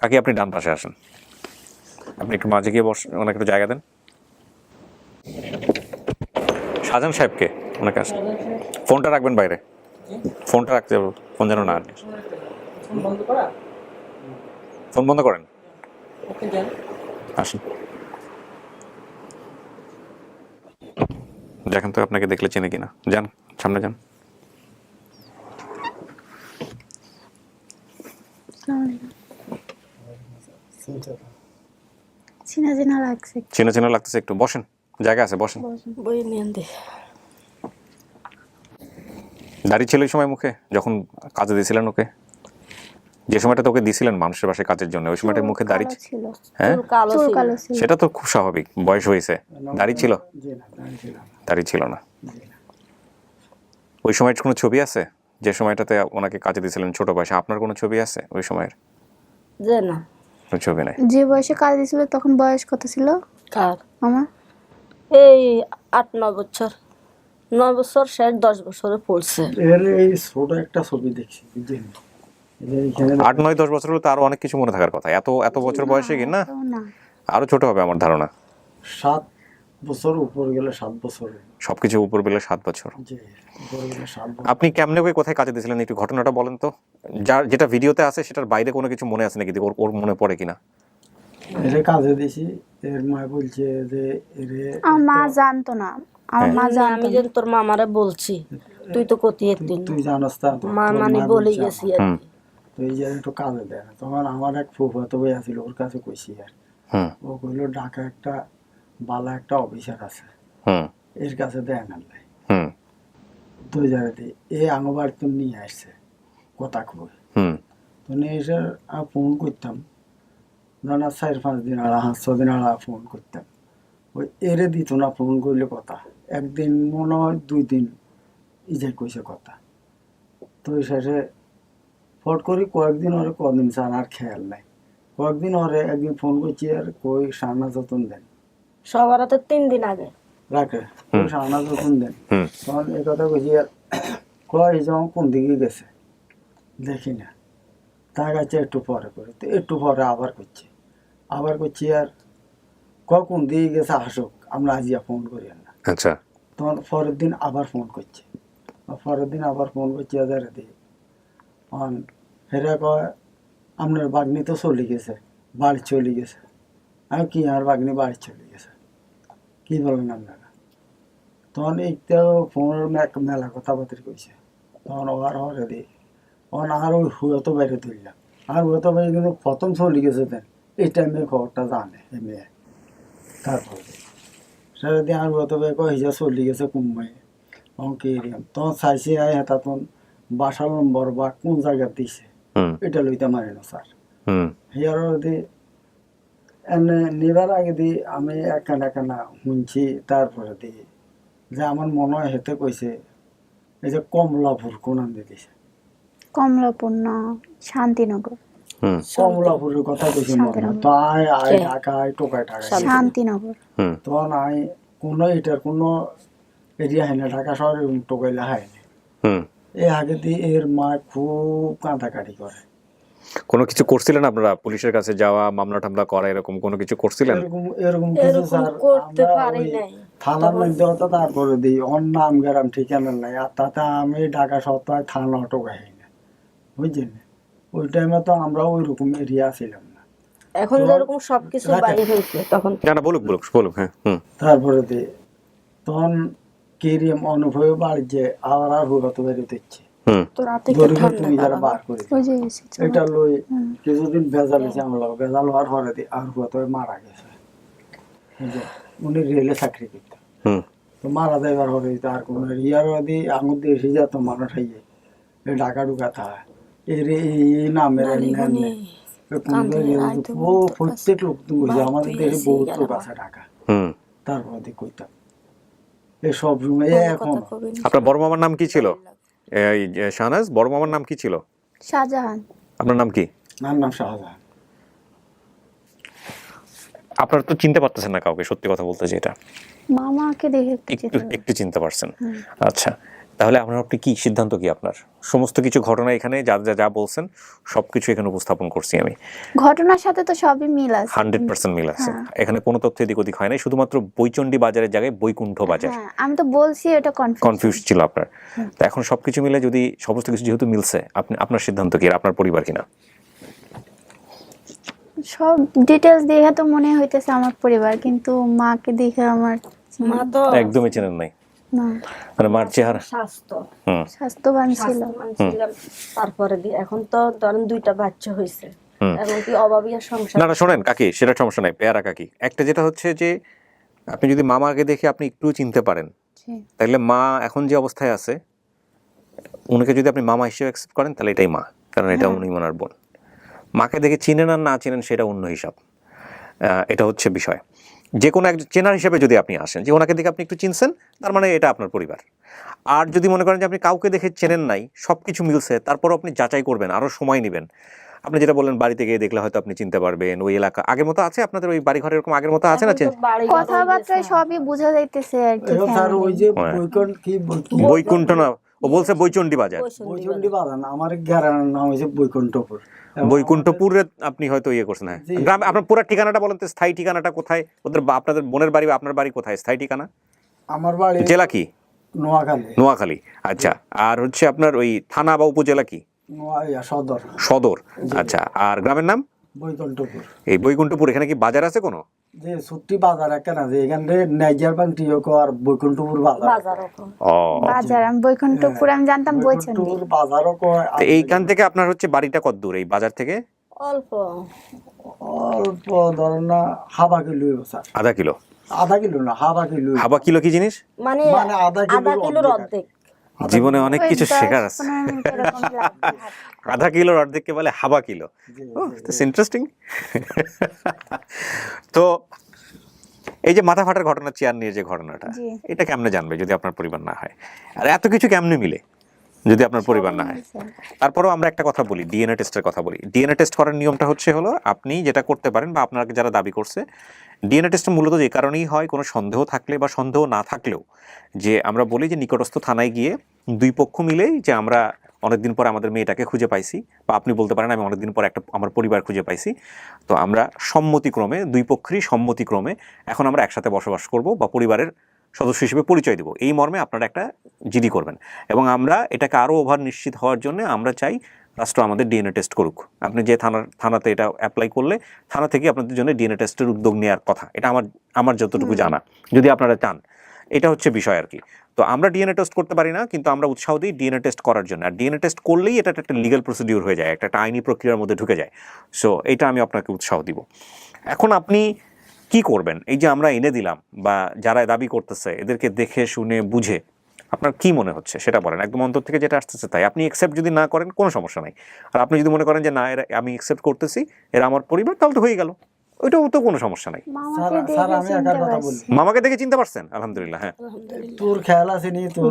কাকি আপনি ডান পাশে আসেন, আপনি একটু মাঝে গিয়ে বসেন, ওনাকে একটু জায়গা দেন। শাহজাহান সাহেবকে ওনাকে আসেন, ফোনটা রাখবেন বাইরে, ফোনটা রাখতে হবে, ফোন যেন না। ফোন বন্ধ করেন, ওকে যান। আসেন। দেখেন তো আপনাকে দেখলে চেনে কিনা। যান সামনে যান। চিনা চিনা লাগছে। চেনা চেনা লাগতেছে একটু, বসেন, জায়গা আছে, বসেন। বই নিয়ে দে। দাড়ি ছিল ওই সময় মুখে যখন কাজে দিয়েছিলেন ওকে? যে সময়টা তোকে দিয়েছিলেন মানুষের বাসায় কাজের জন্য, ওই সময়টা মুখে দাড়ি ছিল। হ্যাঁ, চুল কালো ছিল। সেটা তো খুব স্বাভাবিক, বয়স হয়েছে। দাড়ি ছিল? জি না, দাঁড়িয়ে ছিল না। দাড়ি ছিল না। জি না। ওই সময়ের কোনো ছবি আছে যে সময়টাতে ওনাকে কাজে দিয়েছিলেন ছোট বয়সে? আপনার কোনো ছবি আছে ওই সময়ের? যে না। কোনো ছবি নাই। যে বয়সে কাজ দিছিল তখন বয়স কত ছিল কার? আমার এই 8-9 বছর, 9 বছর শেষ 10 বছরে পড়ছে। এর এই ছোট একটা ছবি দেখছি, বুঝলেন? এখানে 8-9-10 বছর হলে তো আরো অনেক কিছু মনে থাকার কথা। এত বছর বয়সে কি না, তো না। আরো ছোট হবে আমার ধারণা। 7 বছর উপর গেলে 7 বছরে। সবকিছু উপর বেলা 7 বছর। জি, উপর গেলে 7 বছর। আপনি কেমনে ওই কোথায় কাজে দিয়েছিলেন একটু ঘটনাটা বলেন তো। যেটা ভিডিওতে আছে সেটার বাইরে কোনো কিছু মনে আছে নাকি, ওর মনে পড়ে কিনা? এর কাজে দিছি, এর মা বলছে যে আমার মা জানতো না, আমার মা জানতো আমি না। যেন তোর মামারে বলছি, তুই তো কতিয়ে দিন তুই জানোস তা, মা মানে বলে গেছি আর কি। তুই যে একটু কাজে দেয় না। তখন আমার এক ফুফাতো ভাই আছিল, ওর কাছে কইছি আর ও কইলো ঢাকা একটা বালা একটা অফিসার আছে, এর কাছে দেয় না। তুই জানি এই আঙবার তুমি নিয়ে আসছে কথা কই, তো নিয়ে এসে ফোন করতাম না 4-5 দিন আড়া 5-6 দিন আড়া ফোন করতাম। ওই এরে দিত না ফোন করলে কথা। একদিন মনে হয় 2 দিন ইজে কইছে কথা। তো শেষে ফট করি কয়েকদিন ওরে কদিন চান আর খেয়াল নাই। কয়েকদিন ওরে একদিন ফোন করছি আর কই সানা যতন দেন, সবার হাতে 3 দিন আগে রাখে কই সানা যতন দেন। তখন এই কথা কইছি আর কয় যখন কোন দিকে গেছে দেখি না, তার কাছে একটু পরে করে, তো একটু পরে আবার করছি আর কোন দিকে গেছে আসুক, আমরা আজিয়া ফোন করি না। আচ্ছা। তখন পরের দিন আবার ফোন করছি, আদার দিয়ে হেরা কয় আপনার বাগনি তো চলে গেছে, বাড়ি চলে গেছে। আমি কি আমার বাগনি বাড়ি চলে গেছে, কি বলেন আপনারা? তখন এইটাও ফোনের মেলা কথাবার্তা কইছে। তখন ওর হরে দিই তখন আর ওই হুয়তো বাইরে তুললাম, আর হুয়তো বাইরে কিন্তু প্রথম চলে গেছে দেন এই টাইমে খবরটা জানে এ মেয়ে। তারপরে সেটা দিয়ে আর হুয়তো বাইরে কয় হিজা চলে গেছে কুম্বাই অঙ্কে এরিয়াম। তখন চাইছি আয় হেতা তখন বাসার নম্বর বা কোন জায়গা দিছে এটা লইতে মারি না স্যার। হিয়ার দিয়ে এনে নেবার আগে দিয়ে আমি একখানা শুনছি, তারপরে দিয়ে যে আমার মনে হয় হেতে কইছে এই যে কমলাপুর কোন আনতে দিছে। কমলাপুর না, শান্তিনগর। কমলাপুরের কথা কইছি মনে হয়। তো আয় ঢাকায় টোকায় শান্তিনগর। তখন আয় কোনো এটার কোনো এরিয়া হয় না, ঢাকা শহরে টোকাইলে হয় না। এই আগে দিয়ে এর মা খুব কাঁদাকাটি করে। কোনো কিছু করছিলেন আপনারা? পুলিশের কাছে যাওয়া, মামলা টামলা করা, এরকম কোনো কিছু করছিলেন? এরকম কিছু স্যার করতে পারি নাই। থানার মধ্যে হতো, তারপরে দিই ওর নাম গ্রাম ঠিকানা নাই। আর তাতে আমি ঢাকা সপ্তাহে থানা টোকাই না, বুঝছেন? ওই টাইমে তো আমরা ওই রকম এরিয়া ছিলাম না। এখন যেরকম সবকিছু বাইরে হয়েছে তখন না বলুক। হ্যাঁ। তারপরে দিয়ে তখন কেরিয়াম অনুভবে বাড়ি যে আবার আর হুগাতো বেরো দিচ্ছে তুমি যারা বার করে এটা লই কিছুদিন ভেজাল হয়েছে আমার ভেজাল হওয়ার পরে দিয়ে আর হুগাতো মারা গেছে। উনি রেলে চাকরি করতেন, তো মারা যাইবার পরে আর কোন ইয়ার দিয়ে আঙুর দিয়ে এসে যেত মানুষ খাইয়ে ঢাকা ঢুকা থা এই নামের প্রত্যেক লোক তুমি আমাদের দেশে বহুত লোক আছে ঢাকা। তারপর দিয়ে কইতাম এই সব রুমে এখন। আপনার বড় মামার নাম কি ছিল? এই শাহনাজ, বড় মামার নাম কি ছিল? শাহজাহান। আপনার নাম কি? আমার নাম শাহজাহান। আপনারা তো চিনতে পারতেছেন না কাউকে, সত্যি কথা বলতে যেটা। মামাকে দেখে একটু চিনতে পারছেন। আচ্ছা, তাহলে আপনি কি সিদ্ধান্ত কি আপনার? সমস্ত কিছু ঘটনা এখানে যা বলছেন সবকিছু এখানে উপস্থাপন করছি আমি। ঘটনার সাথে তো সবই মিল আছে, 100% মিল আছে। এখানে কোনো তথ্য এদিক ওদিক হয় নাই, শুধুমাত্র বৈচন্ডী বাজারের জায়গায় বৈকুণ্ঠ বাজার। আমি তো বলছি এটা কনফিউজ ছিল আপনার। তো এখন সবকিছু মিলে যদি সমস্ত কিছু যেহেতু মিলছে, আপনার সিদ্ধান্ত কি? আপনার পরিবার কিনা? সব ডিটেলস দেখে তো মনে হইতেছে আমার পরিবার, কিন্তু মাকে দেখে আমার মা তো একদমই চেনেন নাই, না, মানে মার চেহারা স্বাস্থ্য স্বাস্থ্যবান ছিল। স্বাস্থ্যবান ছিলাম। তারপরে এখন তো ধরেন 2টা বাচ্চা হয়েছে, এখন কি অভাবীয় সংসার। না শোনেন কাকি, সেটা সমস্যা নাই, পেয়ারা কাকি। একটা যেটা হচ্ছে যে আপনি যদি মামাকে দেখে আপনি একটু চিনতে পারেন, তাহলে মা এখন যে অবস্থায় আছে উনাকে যদি আপনি মামা হিসেবে অ্যাকসেপ্ট করেন তাহলে এটাই মা, কারণ এটা উনি ওনার বোন। মাকে দেখে চিনেন আর না চিনেন সেটা অন্য হিসাব, এটা হচ্ছে বিষয়। যে কোনো এক চেনার হিসেবে যদি আপনি আসেন যে ওনাকে দেখে আপনি একটু চিনছেন, তার মানে এটা আপনার পরিবার। আর যদি মনে করেন যে আপনি কাউকে দেখে চেনেন নাই, সব কিছু মিলছে, তারপরও আপনি যাচাই করবেন, আরও সময় নেবেন। আপনি যেটা বললেন বাড়িতে গিয়ে দেখলে হয়তো আপনি চিনতে পারবেন, ওই এলাকা আগের মতো আছে আপনাদের, ওই বাড়ি ঘর এরকম আগের মতো আছে না? কথাবার্তায় সবই বোঝা যাইতেছে আর কি। স্যার ওই যে বৈকুণ্ঠ না, ও বলছে বৈচণ্ডী বাজার। বৈচণ্ডী বাজার না, আমার গ্রামের নাম হয়েছে বৈকুণ্ঠপুর। বৈকুণ্ঠপুরে আপনি হয়তো ইয়ে করছেন। হ্যাঁ, গ্রাম আপনার পুরো ঠিকানাটা বলেন তো, স্থায়ী ঠিকানাটা কোথায়? ওদের আপনাদের বোনের বাড়ি বা আপনার বাড়ি কোথায় স্থায়ী ঠিকানা? আমার বাড়ি জেলা কি? নোয়াখালী। নোয়াখালী, আচ্ছা। আর হচ্ছে আপনার ওই থানা বা উপজেলা কি? সদর। সদর, আচ্ছা। আর গ্রামের নাম? বৈকুণ্ঠপুর। এই বৈকুণ্ঠপুর, এখানে কি বাজার আছে কোনো? যে ছুটি বাজার একটা যে এখানে নাইজার বাংটি আর বৈকুণ্ঠপুর বাজার। ও বাজার, আমি বৈকুণ্ঠপুর আমি জানতাম বৈচণ্ডী বাজারও কয়। এইখান থেকে আপনার হচ্ছে বাড়িটা কত দূর এই বাজার থেকে? অল্প অল্প ধরেন না, হাফা কিলো স্যার। আধা কিলো? আধা কিলো না, হাফা কিলো। হাফা কিলো কি জিনিস? মানে আধা কিলোর অর্ধেক। জীবনে অনেক কিছু শেখার আছে। আধা কিলোর অর্ধেককে বলে হাফা কিলো। ইন্টারেস্টিং। তো এই যে মাথা ফাটার ঘটনা, চেয়ার নিয়ে যে ঘটনাটা, এটা কেমনে জানবে যদি আপনার পরিবার না হয়? আর এত কিছু কেমনে মিলে যদি আপনার পরিবার না হয়? তারপরেও আমরা একটা কথা বলি, ডিএনএ টেস্টের কথা বলি। ডিএনএ টেস্ট করার নিয়মটা হলো আপনি যেটা করতে পারেন বা আপনাকে যারা দাবি করছে, ডিএনএ টেস্ট মূলত যে কারণেই হয়, কোনো সন্দেহ থাকলে বা সন্দেহ না থাকলেও, যে আমরা বলি যে নিকটস্থ থানায় গিয়ে দুই পক্ষ মিলেই যে আমরা অনেকদিন পর আমাদের মেয়েটাকে খুঁজে পাইছি, বা আপনি বলতে পারেন আমি অনেকদিন পর আমার পরিবার খুঁজে পাইছি, তো আমরা সম্মতিক্রমে, দুই পক্ষেরই সম্মতিক্রমে এখন আমরা একসাথে বসবাস করব বা পরিবারের সদস্য হিসেবে পরিচয় দেব, এই মর্মে আপনারা একটা জিডি করবেন। এবং আমরা এটাকে আরও ওভার নিশ্চিত হওয়ার জন্য আমরা চাই রাষ্ট্র আমাদের ডিএনএ টেস্ট করুক। আপনি যে থানাতে এটা অ্যাপ্লাই করলে থানা থেকে আপনাদের জন্য ডিএনএ টেস্টের উদ্যোগ নেওয়ার কথা, এটা আমার যতটুকু জানা, যদি আপনারা চান। এটা হচ্ছে বিষয় আর কি। তো আমরা ডিএনএ টেস্ট করতে পারি না, কিন্তু আমরা উৎসাহ দিই ডিএনএ টেস্ট করার জন্য। আর ডিএনএ টেস্ট করলেই এটা একটা লিগ্যাল প্রসিডিউর হয়ে যায়, একটা আইনি প্রক্রিয়ার মধ্যে ঢুকে যায়। সো এটা আমি আপনাকে উৎসাহ দিব। এখন আপনি কি করবেন? এই যে আমরা এনে দিলাম বা যারা দাবি করতেছে, এদেরকে দেখে শুনে বুঝে আপনার কি মনে হচ্ছে সেটা বলেন, একদম অন্তর থেকে যেটা আসতেছে তাই। আপনি অ্যাকসেপ্ট যদি না করেন কোনো সমস্যা নাই, আর আপনি যদি মনে করেন যে না এরা আমি অ্যাকসেপ্ট করতেছি, এরা আমার পরিবার, তাহলে তো হয়ে গেল, ওইটাও তো কোনো সমস্যা নাই। স্যার আমি একটা কথা বলি। মামাকে দেখে চিনতে পারছেন? আলহামদুলিল্লাহ। হ্যাঁ, তোর খেয়াল আছে নি? তোর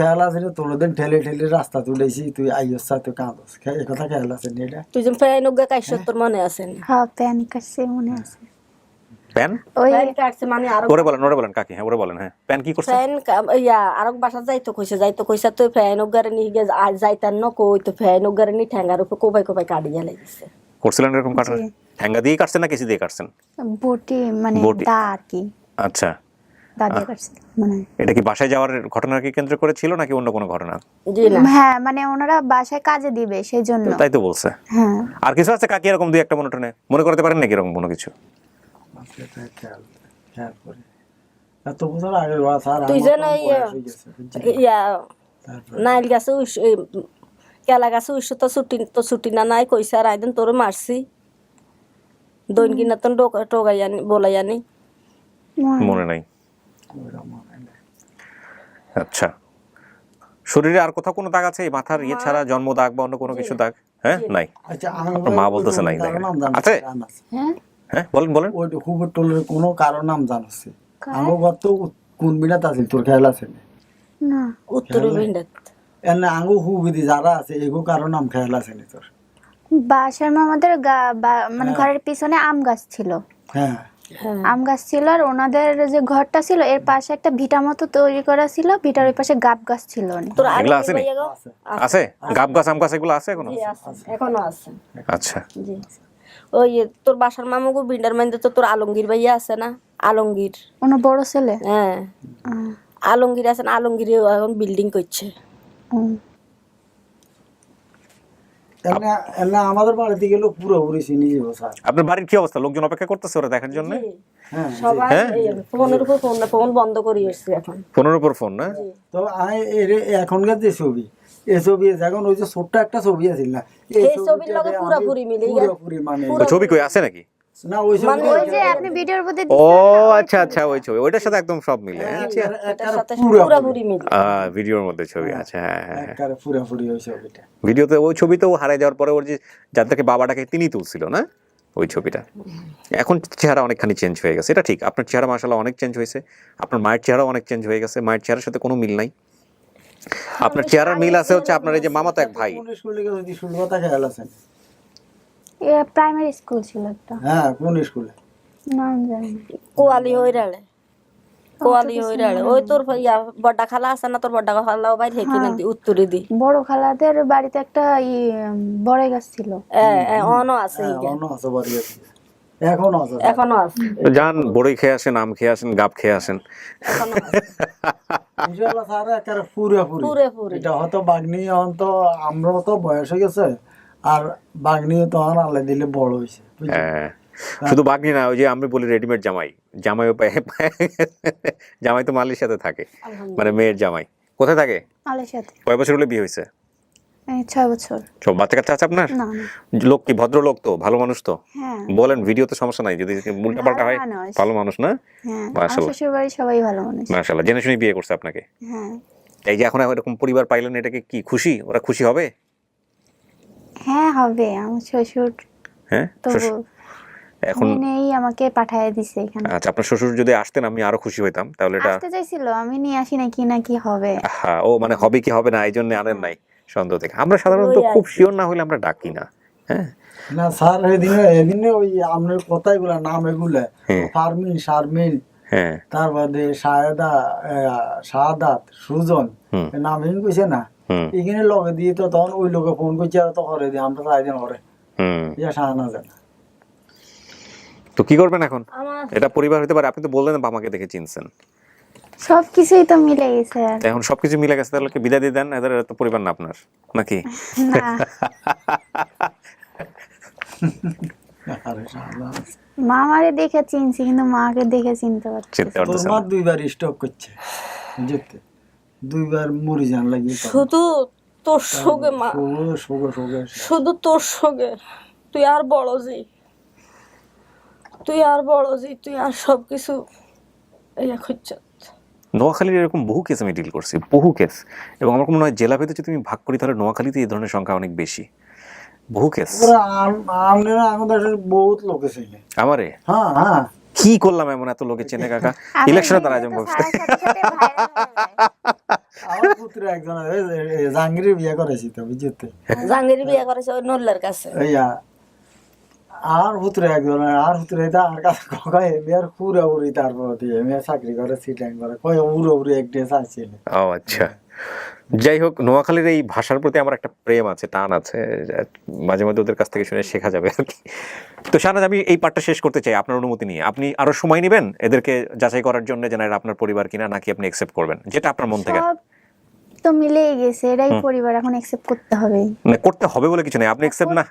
খেয়াল আছে নি? তোর দিন ঠেলে ঠেলে রাস্তা তুলেছি, তুই আইস তুই কাঁদস, এই কথা খেয়াল আছে নি? এটা তুই যে ফ্যান উগা কাইছ তোর মনে আছে? হ্যাঁ, প্যান কাটছে মনে আছে। প্যান প্যান কাটছে মানে আর ওরে বলেন কাকি। হ্যাঁ ওরে বলেন। হ্যাঁ, প্যান কি করছে? ফ্যান আরক বাসা যাইতো কইছে তুই ফ্যান উগারে নি গে যাইতান ন কই, তো ফ্যান উগারে নি ঠ্যাঙ্গার উপর কোবাই কাটিয়া লাগিছে। করছিলেন এরকম কাটা? ঠ্যাঙ্গা দিয়ে কাটছেন না কেসি দিয়ে কাটছেন? বটি মানে দা আর কি। আচ্ছা, দা দিয়ে কাটছে মানে। এটা কি বাসায় যাওয়ার ঘটনাকে কেন্দ্র করে ছিল নাকি অন্য কোনো ঘটনা? হ্যাঁ, মানে ওনারা বাসায় কাজে দিবে সেই জন্য। তাই তো বলছে। হ্যাঁ, আর কিছু আছে কাকি এরকম দুই একটা মনে করতে পারেন নাকি এরকম কোনো কিছু? এত বছর আগে স্যার তুই যেন নাইল গাছে কেলা গাছে উইশো তো ছুটি না নাই কইছে, আর আইদিন তোর মারছি দৈন কিনা তো টোগাই আনি বলাই আনি মনে নাই। আচ্ছা, শরীরে আর কোথাও কোনো দাগ আছে এই মাথার ইয়ে ছাড়া, জন্ম দাগ বা অন্য কোনো কিছু দাগ? হ্যাঁ, নাই। মা বলতেছে নাই। আছে? হ্যাঁ, বলেন। ওই হুবুর টোলের কোনো কারণ নাম জানাচ্ছে? আমার কত কোন বিনাত আছে তোর খেয়াল আছে না? উত্তর বিন্দাত এনে আঙ্গু হুবিদি যারা আছে এগো কারণ নাম খেয়াল আছে নি তোর? বাসার আমাদের মানে ঘরের পিছনে আম গাছ ছিল। হ্যাঁ, আম গাছ ছিল, আর ওনাদের যে ঘরটা ছিল এর পাশে একটা ভিটা মতো তৈরি করা ছিল, ভিটার ওই পাশে গাব গাছ ছিল। তোর এগুলো আছে? আছে গাব গাছ, আম গাছ এগুলো আছে এখনো আছে। আচ্ছা, জি। ওই তোর বাসার মামুগো বিন্ডার মাইন্দে তো তোর আলমগীর ভাইয়া আছে না? আলমগীর ওনার বড় ছেলে। হ্যাঁ, আলমগীর আছে না? আলমগীর এখন বিল্ডিং করছে। এমনি এমনি আমাদের বাড়িতে গেলেও পুরোপুরি চিনি যাবো স্যার। আপনার বাড়ির কি অবস্থা? লোকজন অপেক্ষা করতেছে ওরা দেখার জন্য? হ্যাঁ সবাই ফোনের উপর ফোন বন্ধ করে এসছে এখন। ফোনের উপর ফোন না? তো আমি এখনকার যে ছবি এই ছবি এখন ওই যে ছোট্ট একটা ছবি আছে না এই ছবির লগে পুরোপুরি মিলে গেছে। পুরোপুরি মানে ওই ছবি কই আছে নাকি? না ওই ছবি ওই যে আপনি ভিডিওর মধ্যে ও আচ্ছা আচ্ছা, ওই ছবি ওইটার সাথে একদম সব মিলে। আচ্ছা এটার সাথে পুরোপুরি মিলে। ভিডিওর মধ্যে ছবি আছে। হ্যাঁ একেবারে পুরোপুরি ওই ছবিটা। ভিডিওতে ওই ছবিতে ও হারিয়ে যাওয়ার পরে ওর যে যার থেকে বাবাটাকে তিনি তুলছিল না ওই ছবিটা। এখন চেহারা অনেকখানি চেঞ্জ হয়ে গেছে, এটা ঠিক। আপনার চেহারা মাশাআল্লাহ অনেক চেঞ্জ হয়েছে, আপনার মায়ের চেহারাও অনেক চেঞ্জ হয়ে গেছে। মায়ের চেহারার সাথে কোনো মিল নাই। আপনার চেহারার মিল আছে হচ্ছে আপনার এই যে মামাতো এক ভাই। কোন স্কুলে গেছে শুরু কথা খেয়াল আছে? প্রাইমারি স্কুল ছিল একটা, হ্যাঁ কোন স্কুলে? নাম জানি না। কোয়ালি হইরালে ওই তোর বড়া খালা আছে না, তোর বড়া খালাও বাইরে কিনে দি উত্তরে দি। বড় খালাদের বাড়িতে একটা বড়ই গাছ ছিল। অনও আছে, অন্য আছে বাড়ি আছে, এখনো আছে, এখনো আছে। যান বড়ই খেয়ে আসেন, আম খেয়ে আসেন, গাব খেয়ে আসেন। ইনশাআল্লাহ স্যার একেবারে পুরোপুরি। এটা হয়তো বাগনি এখন তো আমরাও তো বয়স হয়ে গেছে, আর বাগনি তখন আল্লাহ দিলে বড় হয়েছে। হ্যাঁ শুধু বাগনি না, ওই যে আমি বলি রেডিমেড জামাইও জামাই তো মালয়েশিয়াতে থাকে, মানে মেয়ের জামাই কোথায় থাকে? মালয়েশিয়াতে। কয় বছর হলে বিয়ে হয়েছে? 6 বছর। সব বাচ্চা কাচ্চা আছে আপনার? না না। লোক কি ভদ্রলোক তো, ভালো মানুষ তো? হ্যাঁ বলেন, ভিডিওতে সমস্যা নাই, যদি উল্টা পাল্টা হয়। ভালো মানুষ না? হ্যাঁ, মাশাআল্লাহ শ্বশুর বাড়ি সবাই ভালো মানুষ। মাশাআল্লাহ, জেনে শুনে বিয়ে করছে আপনাকে। হ্যাঁ এই যে এখন এরকম পরিবার পাইলেন, এটাকে কি খুশি? ওরা খুশি হবে? হ্যাঁ হবে। আমার শ্বশুর হ্যাঁ তো এখন নেই, আমাকে পাঠিয়ে দিছে এখানে। আচ্ছা, আপনার শ্বশুর যদি আসতেন আমি আরো খুশি হইতাম। তাহলে এটা আসতে চাইছিল, আমি নিয়ে আসি না, কি না কি হবে। হ্যাঁ, ও মানে হবে কি হবে না এই জন্য আনেন নাই সন্দেহ থেকে। আমরা সাধারণত খুব শিওর না হলে আমরা ডাকি না। হ্যাঁ না স্যার, এদিনে ওই আপনার কথাগুলা নাম এগুলা ফারমিন, শারমিন, হ্যাঁ তারপরে শাহাদাত, সুজন নাম এগুলো কইছে না, এখানে লগে দিয়ে তো তখন ওই লোকে ফোন করছে তো করে দিয়ে আমরা চাই দিন করে ইয়া শাহানা জানা। তো কি করবেন এখন? এটা পরিবার হতে পারে, আপনি তো বললেন বাবাকে দেখে চিনছেন। সবকিছুই তো মিলে গেছে। এখন সবকিছু মিলে গেছে, তাহলে কি বিদায় দিয়ে দেন? এদের তো পরিবার না আপনার নাকি? মা আমারে দেখে চিনছি, কিন্তু মাকে দেখে চিনতে পারছি। তোর মা 2বার স্টক করছে, বুঝতে 2বার মরে যান লাগি। শুধু তোর সঙ্গে মা, শুধু তোর সঙ্গে তুই আর বড় জি, তুই আর সবকিছু ইয়া খুঁজছ। নোয়াখালীর এরকম বহু কেস আমি ডিল করছি, বহু কেস। এবং আমার মনে হয় জেলা ভেদে যদি তুমি ভাগ করি তাহলে নোয়াখালীতে এই ধরনের সংখ্যা অনেক বেশি, বহু কেস। বহুত লোক চেনে আমারে। হ্যাঁ হ্যাঁ, কি করলাম এমন এত লোকে চেনে কাকা? ইলেকশনে তারা যেমন আমার পুত্র একজন জাহাঙ্গীরের বিয়ে করেছি তো, বুঝতে জাহাঙ্গীরের বিয়ে করেছে ওই নল্লার কাছে। আর পুত্র একজন, আর পুত্র আর কাছে কয় এর পুরোপুরি, তারপর দিয়ে চাকরি করে, সিটাং করে, কয় পুরোপুরি একটা চাইছিল। ও আচ্ছা, যাই হোক, নোয়াখালীর এই ভাষার প্রতি আমার একটা প্রেম আছে, টান আছে, মাঝে মাঝে ওদের কাছ থেকে শুনে শেখা যাবে আর কি। তো শাহনাজ, আমি এই পার্টটা শেষ করতে চাই আপনার অনুমতি নিয়ে। আপনি আরো সময় নেবেন এদেরকে যাচাই করার জন্য যে এরা আপনার পরিবার কিনা, নাকি আপনি অ্যাকসেপ্ট করবেন যেটা আপনার মন থেকে? সব তো মিলেই গেছে, এরাই পরিবার, এখন অ্যাকসেপ্ট করতে হবে। মানে করতে হবে বলে কিছু নেই, আপনি অ্যাকসেপ্ট না,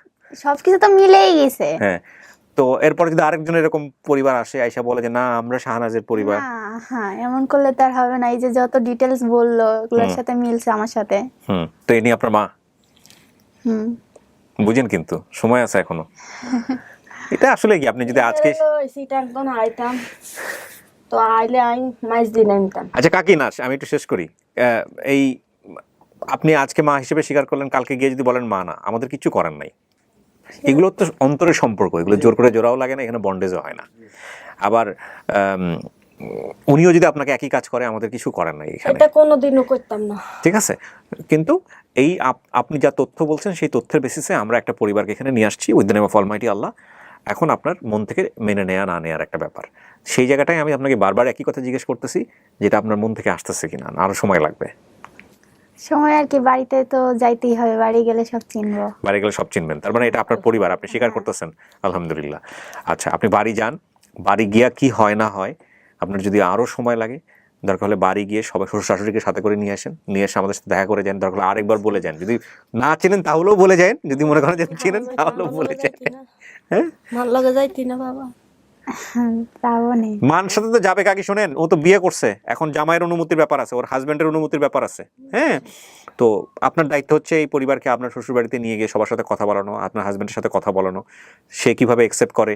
সবকিছু তো মিলেই গেছে। হ্যাঁ, তো এরপরে যদি আরেকজন এরকম পরিবার আসে, আয়সা বলে যে না আমরা শাহনাজের পরিবার, হ্যাঁ এমন করলে তার হবে না। এই যে যত ডিটেলস বললো ওগুলোর সাথে মিলছে আমার সাথে। তো এ নিয়ে আপনার মা বুঝেন, কিন্তু সময় আছে এখনো। এটা আসলে কি, আপনি যদি আজকে সিটাং আইতাম তো আইলে আই মাইজ দিন আনতাম। আচ্ছা কাকি না, আমি একটু শেষ করি। এই আপনি আজকে মা হিসেবে স্বীকার করলেন, কালকে গিয়ে যদি বলেন মা না, আমাদের কিছু করার নাই। এগুলো তো অন্তরের সম্পর্ক, এগুলো জোর করে জোড়াও লাগে না, এখানে বন্ডেজও হয় না। আবার উনিও যদি আপনাকে একই কাজ করে, আমাদের কিছু করার নাই এখানে, এটা কোনোদিনও করতাম না, ঠিক আছে? কিন্তু এই আপনি যা তথ্য বলছেন সেই তথ্যের বেসিসে আমরা একটা পরিবারকে এখানে নিয়ে আসছি, with the name of almighty Allah. এখন আপনার মন থেকে মেনে নেয়া না নেয়ার একটা ব্যাপার, সেই জায়গাটাই আমি আপনাকে বারবার একই কথা জিজ্ঞেস করতেছি, যেটা আপনার মন থেকে আসতেছে কিনা, আরো সময় লাগবে। সময় আর কি, বাড়িতে তো যাইতেই হবে, বাড়ি গেলে সব চিনবো। বাড়ি গেলে সব চিনবেন, তার মানে এটা আপনার পরিবার, আপনি স্বীকার করতেছেন, আলহামদুলিল্লাহ। আচ্ছা, আপনি বাড়ি যান, বাড়ি গিয়া কি হয় না হয়, আপনার যদি আরো সময় লাগে দরকার হলে বাড়ি গিয়ে সবাই শ্বশুর শাশুড়িকে সাথে করে নিয়ে আসেন, নিয়ে এসে আমাদের সাথে দেখা করে যান, দরকার হলে আরেকবার বলে যান, যদি না চেনেন তাহলেও বলে যান, যদি মনে করেন যে চেনেন তাহলেও বলে যান। হ্যাঁ, ভাল লাগে যাইতি না বাবা। তাও নেই। মান সাথে তো যাবে কাকি, শোনেন ও তো বিয়ে করছে, এখন জামাইয়ের অনুমতির ব্যাপার আছে, ওর হাজবেন্ডের অনুমতির ব্যাপার আছে। হ্যাঁ, তো আপনার দায়িত্ব হচ্ছে এই পরিবারকে আপনার শ্বশুর বাড়িতে নিয়ে গিয়ে সবার সাথে কথা বলানো, আপনার হাজবেন্ডের সাথে কথা বলানো, সে কিভাবে অ্যাকসেপ্ট করে,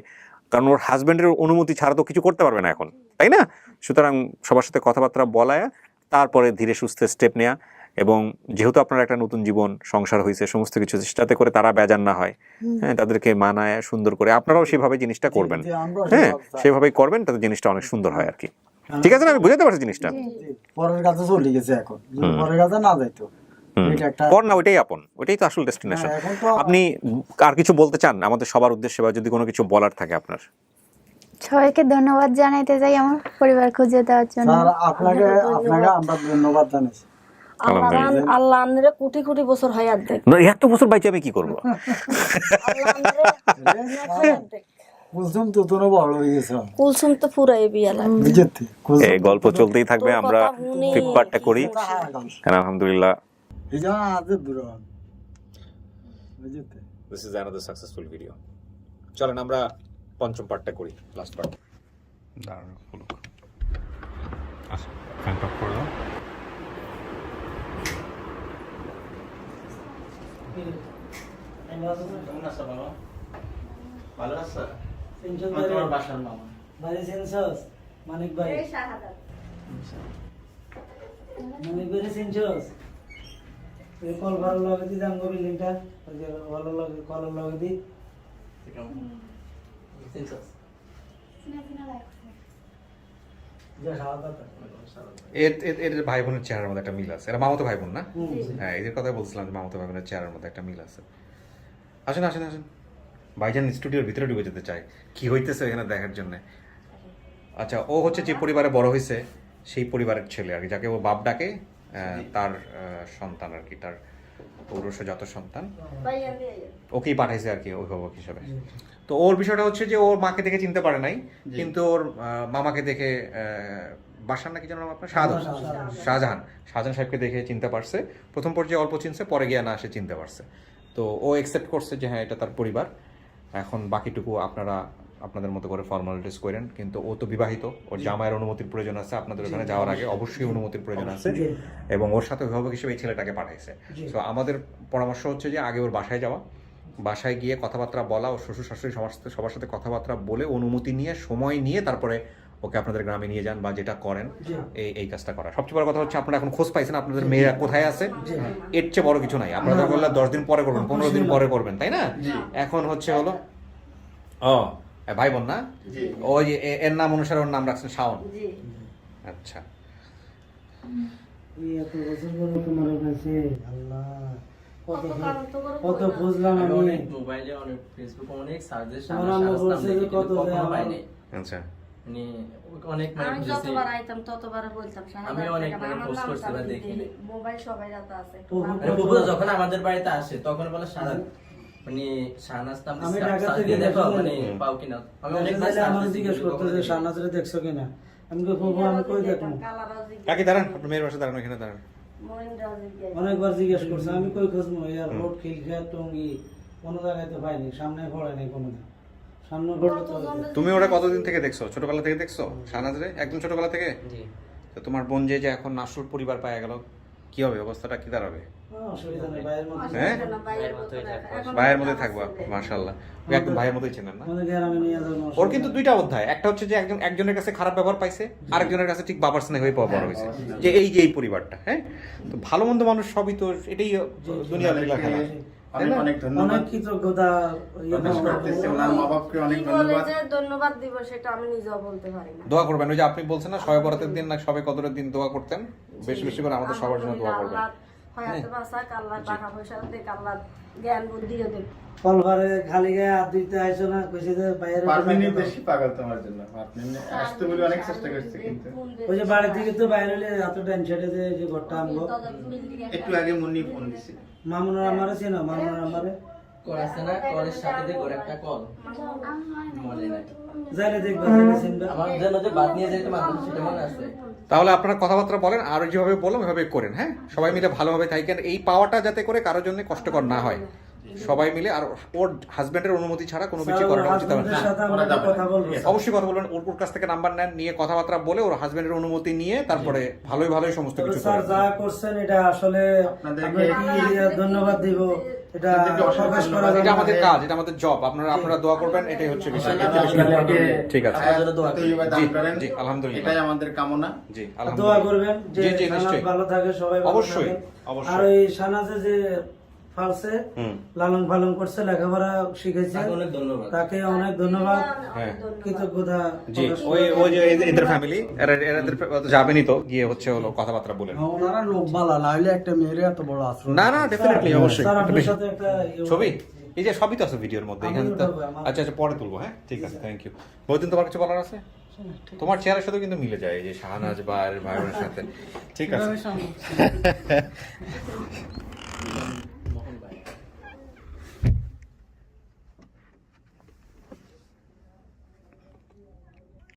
কারণ ওর হাজবেন্ডের অনুমতি ছাড়া তো কিছু করতে পারবে না এখন, তাই না? সুতরাং সবার সাথে কথাবার্তা বলায় তারপরে ধীরে সুস্থে স্টেপ নেওয়া, এবং যেহেতু আপনার একটা নতুন জীবন সংসার হয়েছে, সমস্ত কিছু চেষ্টাতে করে তারা বেজান না হয়, হ্যাঁ, তাদেরকে মানায় সুন্দর করে আপনারাও সেভাবে জিনিসটা করবেন। হ্যাঁ, সেভাবেই করবেন, তাতে জিনিসটা অনেক সুন্দর হয় আর কি। ঠিক আছে না? আমি বুঝাতে পারছি জিনিসটা। পরের কাছে চলে গেছে, এখন যদি পরের কাছে না যাইতো এটা একটা পর না, ওইটাই আপন, ওইটাই তো আসল ডেস্টিনেশন। এখন তো আপনি আর কিছু বলতে চান আমাদের সবার উদ্দেশ্যে, বা যদি কোনো কিছু বলার থাকে আপনার? সবাইকে ধন্যবাদ জানাইতে চাই আমার পরিবার খুঁজে দেওয়ার জন্য। স্যার আপনাকে আমরা ধন্যবাদ জানাচ্ছি। আল্লাহ আনরে কোটি কোটি বছর হয় আর দেখ। না, এত বছর বাইচে আমি কি করবো? কুলসুম তো তোর বড় হয়ে গেছে, কুলসুম তো পুরাই বিয়া লাগে বুঝতে এই গল্প চলতেই থাকবে, আমরা ফিটপাটটা করি। আলহামদুলিল্লাহ, এই যে আজ দূর বুঝতে। This is another successful video. চলেন আমরা পঞ্চম পার্টটা করি, লাস্ট পার্ট। দাঁড়ান, ফুলুক আচ্ছা, ফ্যান টপ করে দাও। কেমন আছো বাবা? ভালো আছো? সেনসস আমি তোমার বাসার মামা। ভাই সেনসস মানিক ভাই, মানিক ভাই সেনসস এই কল ভালো লাগে দি দাম গো বিল্ডিংটা, ওই যে ভালো লাগে কল লাগে দি সেন্সাস যে সাদা এর ভাই বোনের চেহারার মধ্যে একটা মিল আছে। এরা মামাতো ভাই বোন না? হ্যাঁ, এদের কথাই বলছিলাম যে মামাতো ভাই বোনের চেহারার মধ্যে একটা মিল আছে। আসেন আসেন আসেন, ভাইজান স্টুডিওর ভিতরে ঢুকে যেতে চায় কি হইতেছে এখানে দেখার জন্য। আচ্ছা, ও হচ্ছে যে পরিবারে বড় হয়েছে সেই পরিবারের ছেলে আর কি, যাকে ও বাপ ডাকে, তার সন্তান আর কি, তার ঔরসজাত সন্তান, ওকেই পাঠাইছে আর কি অভিভাবক হিসাবে। তো ওর বিষয়টা হচ্ছে যে ওর মাকে দেখে চিনতে পারে নাই, কিন্তু ওর মামাকে দেখে, বাসার নাকি যেন আপনার শাহজাহান সাহেবকে দেখে চিনতে পারছে। প্রথম পর্যায়ে অল্প চিনছে, পরে গিয়ে না সে চিনতে পারছে। তো ও অ্যাকসেপ্ট করছে যে হ্যাঁ এটা তার পরিবার। এখন বাকিটুকু আপনারা আপনাদের মতো করে ফর্মালিটিস করেন, কিন্তু ও তো বিবাহিত, ওর জামাইয়ের অনুমতির প্রয়োজন আছে, আপনাদের ওখানে যাওয়ার আগে অবশ্যই অনুমতির প্রয়োজন আছে, এবং ওর সাথে অভিভাবক হিসেবে এই ছেলেটাকে পাঠাইছে। তো আমাদের পরামর্শ হচ্ছে যে আগে ওর বাসায় যাওয়া, বাসায় গিয়ে কথাবার্তা বলা, ও শ্বশুর শাশুড়ি সবার সাথে কথাবার্তা বলে অনুমতি নিয়ে সময় নিয়ে তারপরে ওকে আপনাদের গ্রামে নিয়ে যান, বা যেটা করেন এই কাজটা করা। সবচেয়ে বড় কথা হচ্ছে আপনারা এখন খোঁজ পাইছেন আপনাদের মেয়েরা কোথায় আছে, এর চেয়ে বড় কিছু নাই। আপনারা বললে 10 দিন পরে করবেন, 15 দিন পরে করবেন, তাই না? এখন হচ্ছে হলো ভাই বোন না, ওই এর নাম অনুসারে ওর নাম রাখছেন শাওন। আচ্ছা, এত বছর পরে তোমার কাছে আল্লাহ কত বুঝলাম আমি, অনেক মোবাইলে অনেক ফেসবুকে অনেক সাজেশন কত পাইনি। আচ্ছা, মানে অনেক আমি যতবার আইতাম ততবার বলতাম আমি অনেক পোস্ট করছি না, দেখিনি। মোবাইল সবাই যাতে আছে বুবু যখন আমাদের বাড়িতে আসে তখন বলে সারা মানে শাহনাজ নাম আমি ঢাকা থেকে দেখো মানে পাও কিনা, আমি অনেক আমার জিজ্ঞেস করতে যে শাহনাজরে দেখছো কিনা, আমি কই বাবু আমি কই দেখলাম কাকি দাঁড়ান, আপনার মেয়ের বাসা দাঁড়ান, এখানে দাঁড়ান। অনেকবার জিজ্ঞেস করছে, আমি কই খুঁজবো এয়ারপোর্ট খিলখিয়া টঙ্গি কোনো জায়গায় তো পাইনি, সামনে পড়ে নাই কোনোদিন, সামনে পড়লে তো তুমি ওরা কতদিন থেকে দেখছো? ছোটবেলা থেকে দেখছো শাহনাজরে? একদম ছোটবেলা থেকে? তো তোমার বোন যে এখন নাসুর পরিবার পাওয়া গেল, কি হবে, অবস্থাটা কি দাঁড়াবে? অসুবিধা নেই, ভাইয়ের মধ্যে হ্যাঁ, ভাইয়ের মধ্যে থাকবা, মাশাআল্লাহ। একদম ভাইয়ের মতোই ছিলেন না? আমি নিয়ে যাবো। ওর কিন্তু দুইটা অধ্যায়, একটা হচ্ছে যে একজনের কাছে খারাপ ব্যবহার পাইছে, আরেকজনের কাছে ঠিক বাবার স্নেহ হয়ে বড় হয়েছে, যে এই যে এই পরিবারটা। হ্যাঁ, তো ভালো মন্দ মানুষ সবই তো, এটাই দুনিয়ার লীলা খেলা। অনেক ধন্যবাদ, অনেক কৃতজ্ঞতা করতেছি ওনার মা বাপকে অনেক ধন্যবাদ। ধন্যবাদ দিব সেটা আমি নিজেও বলতে পারি না। দোয়া করবেন, ওই যে আপনি বলছেন না শবে বরাতের দিন না শবে কদরের দিন দোয়া করতেন, বেশি বেশি করে আমাদের সবার জন্য দোয়া করবেন। হয়াতে বাসা আল্লাহ টাকা পয়সা দেখ, আল্লাহ জ্ঞান বুদ্ধিও দেখ। কলবারে খালি গায়ে হাত দিতে আইছো না, কইছে যে বাইরে পারমিনি বেশি পাগল তোমার জন্য, আপনি আসতে বলে অনেক চেষ্টা করছি, কিন্তু ওই যে বাড়ি থেকে তো বাইরে হলে এত টেনশনে যে ঘরটা আমগো। একটু আগে মুন্নি ফোন দিছিল, মামুনার আমারে চেনো, মামুনার আমারে করেছে না, কলের সাথে দিয়ে করে একটা কল মনে নাই, যাইলে দেখবা যাইলে চিনবা। আমার জন্য যে বাদ নিয়ে যেতে মাত্র সেটা মনে আছে। তাহলে আপনারা কথাবার্তা বলেন আর যেভাবে বললাম ওইভাবে করেন, হ্যাঁ? সবাই মিলে ভালোভাবে থাকেন, এই পাওয়াটা যাতে করে কারোর জন্য কষ্টকর না হয়, সবাই মিলে। আর ওর হাজবেন্ডের অনুমতি ছাড়া কোনো কিছু করা উচিত হবে না। অবশ্যই কথা বলবেন, ওর কাছ থেকে নাম্বার নেন, নিয়ে কথাবার্তা বলে ওর হাজবেন্ডের অনুমতি নিয়ে তারপরে ভালোই সমস্ত কিছু স্যার করেন। যা করছেন এটা আসলে আপনাদেরকে ধন্যবাদ দিব। এটা প্রকাশ করা এটা আমাদের কাজ, এটা আমাদের জব। আপনারা দোয়া করবেন, এটাই হচ্ছে বিষয়। ঠিক আছে, জি আলহামদুলিল্লাহ, এটাই আমাদের কামনা। জি দোয়া আলহামদুলিল্লাহ, করবেন যে জি নিশ্চয়ই, ভালো থাকে, সবাই ভালো অবশ্যই, থাকেন। অবশ্যই। আর ওই শাহনাজে যে ফালসে লালন পালন করছে, লেখাপড়া শিখেছে, অনেক ধন্যবাদ। তাকে অনেক ধন্যবাদ, হ্যাঁ কৃতজ্ঞতা জি। প্রকাশ ওই যে এদের ফ্যামিলি এদের যাবেনই তো, গিয়ে হচ্ছে হলো কথাবার্তা বলেন। ওনারা লোক বালা না হইলে একটা মেয়ের এত বড় আশ্রয় না ডেফিনেটলি, অবশ্যই। স্যার আপনার সাথে একটা ছবি এই যে সবই তো আছে ভিডিওর মধ্যে, আমি এখানে তো। উঠাবো, আমার- আচ্ছা পরে তুলবো, হ্যাঁ ঠিক আছে, থ্যাংক ইউ। বহুদিন তোমার কিছু বলার আছে? তোমার চেহারার সাথে কিন্তু মিলে যায় এই যে শাহনাজ বা ভাই বোনের সাথে। ঠিক আছে।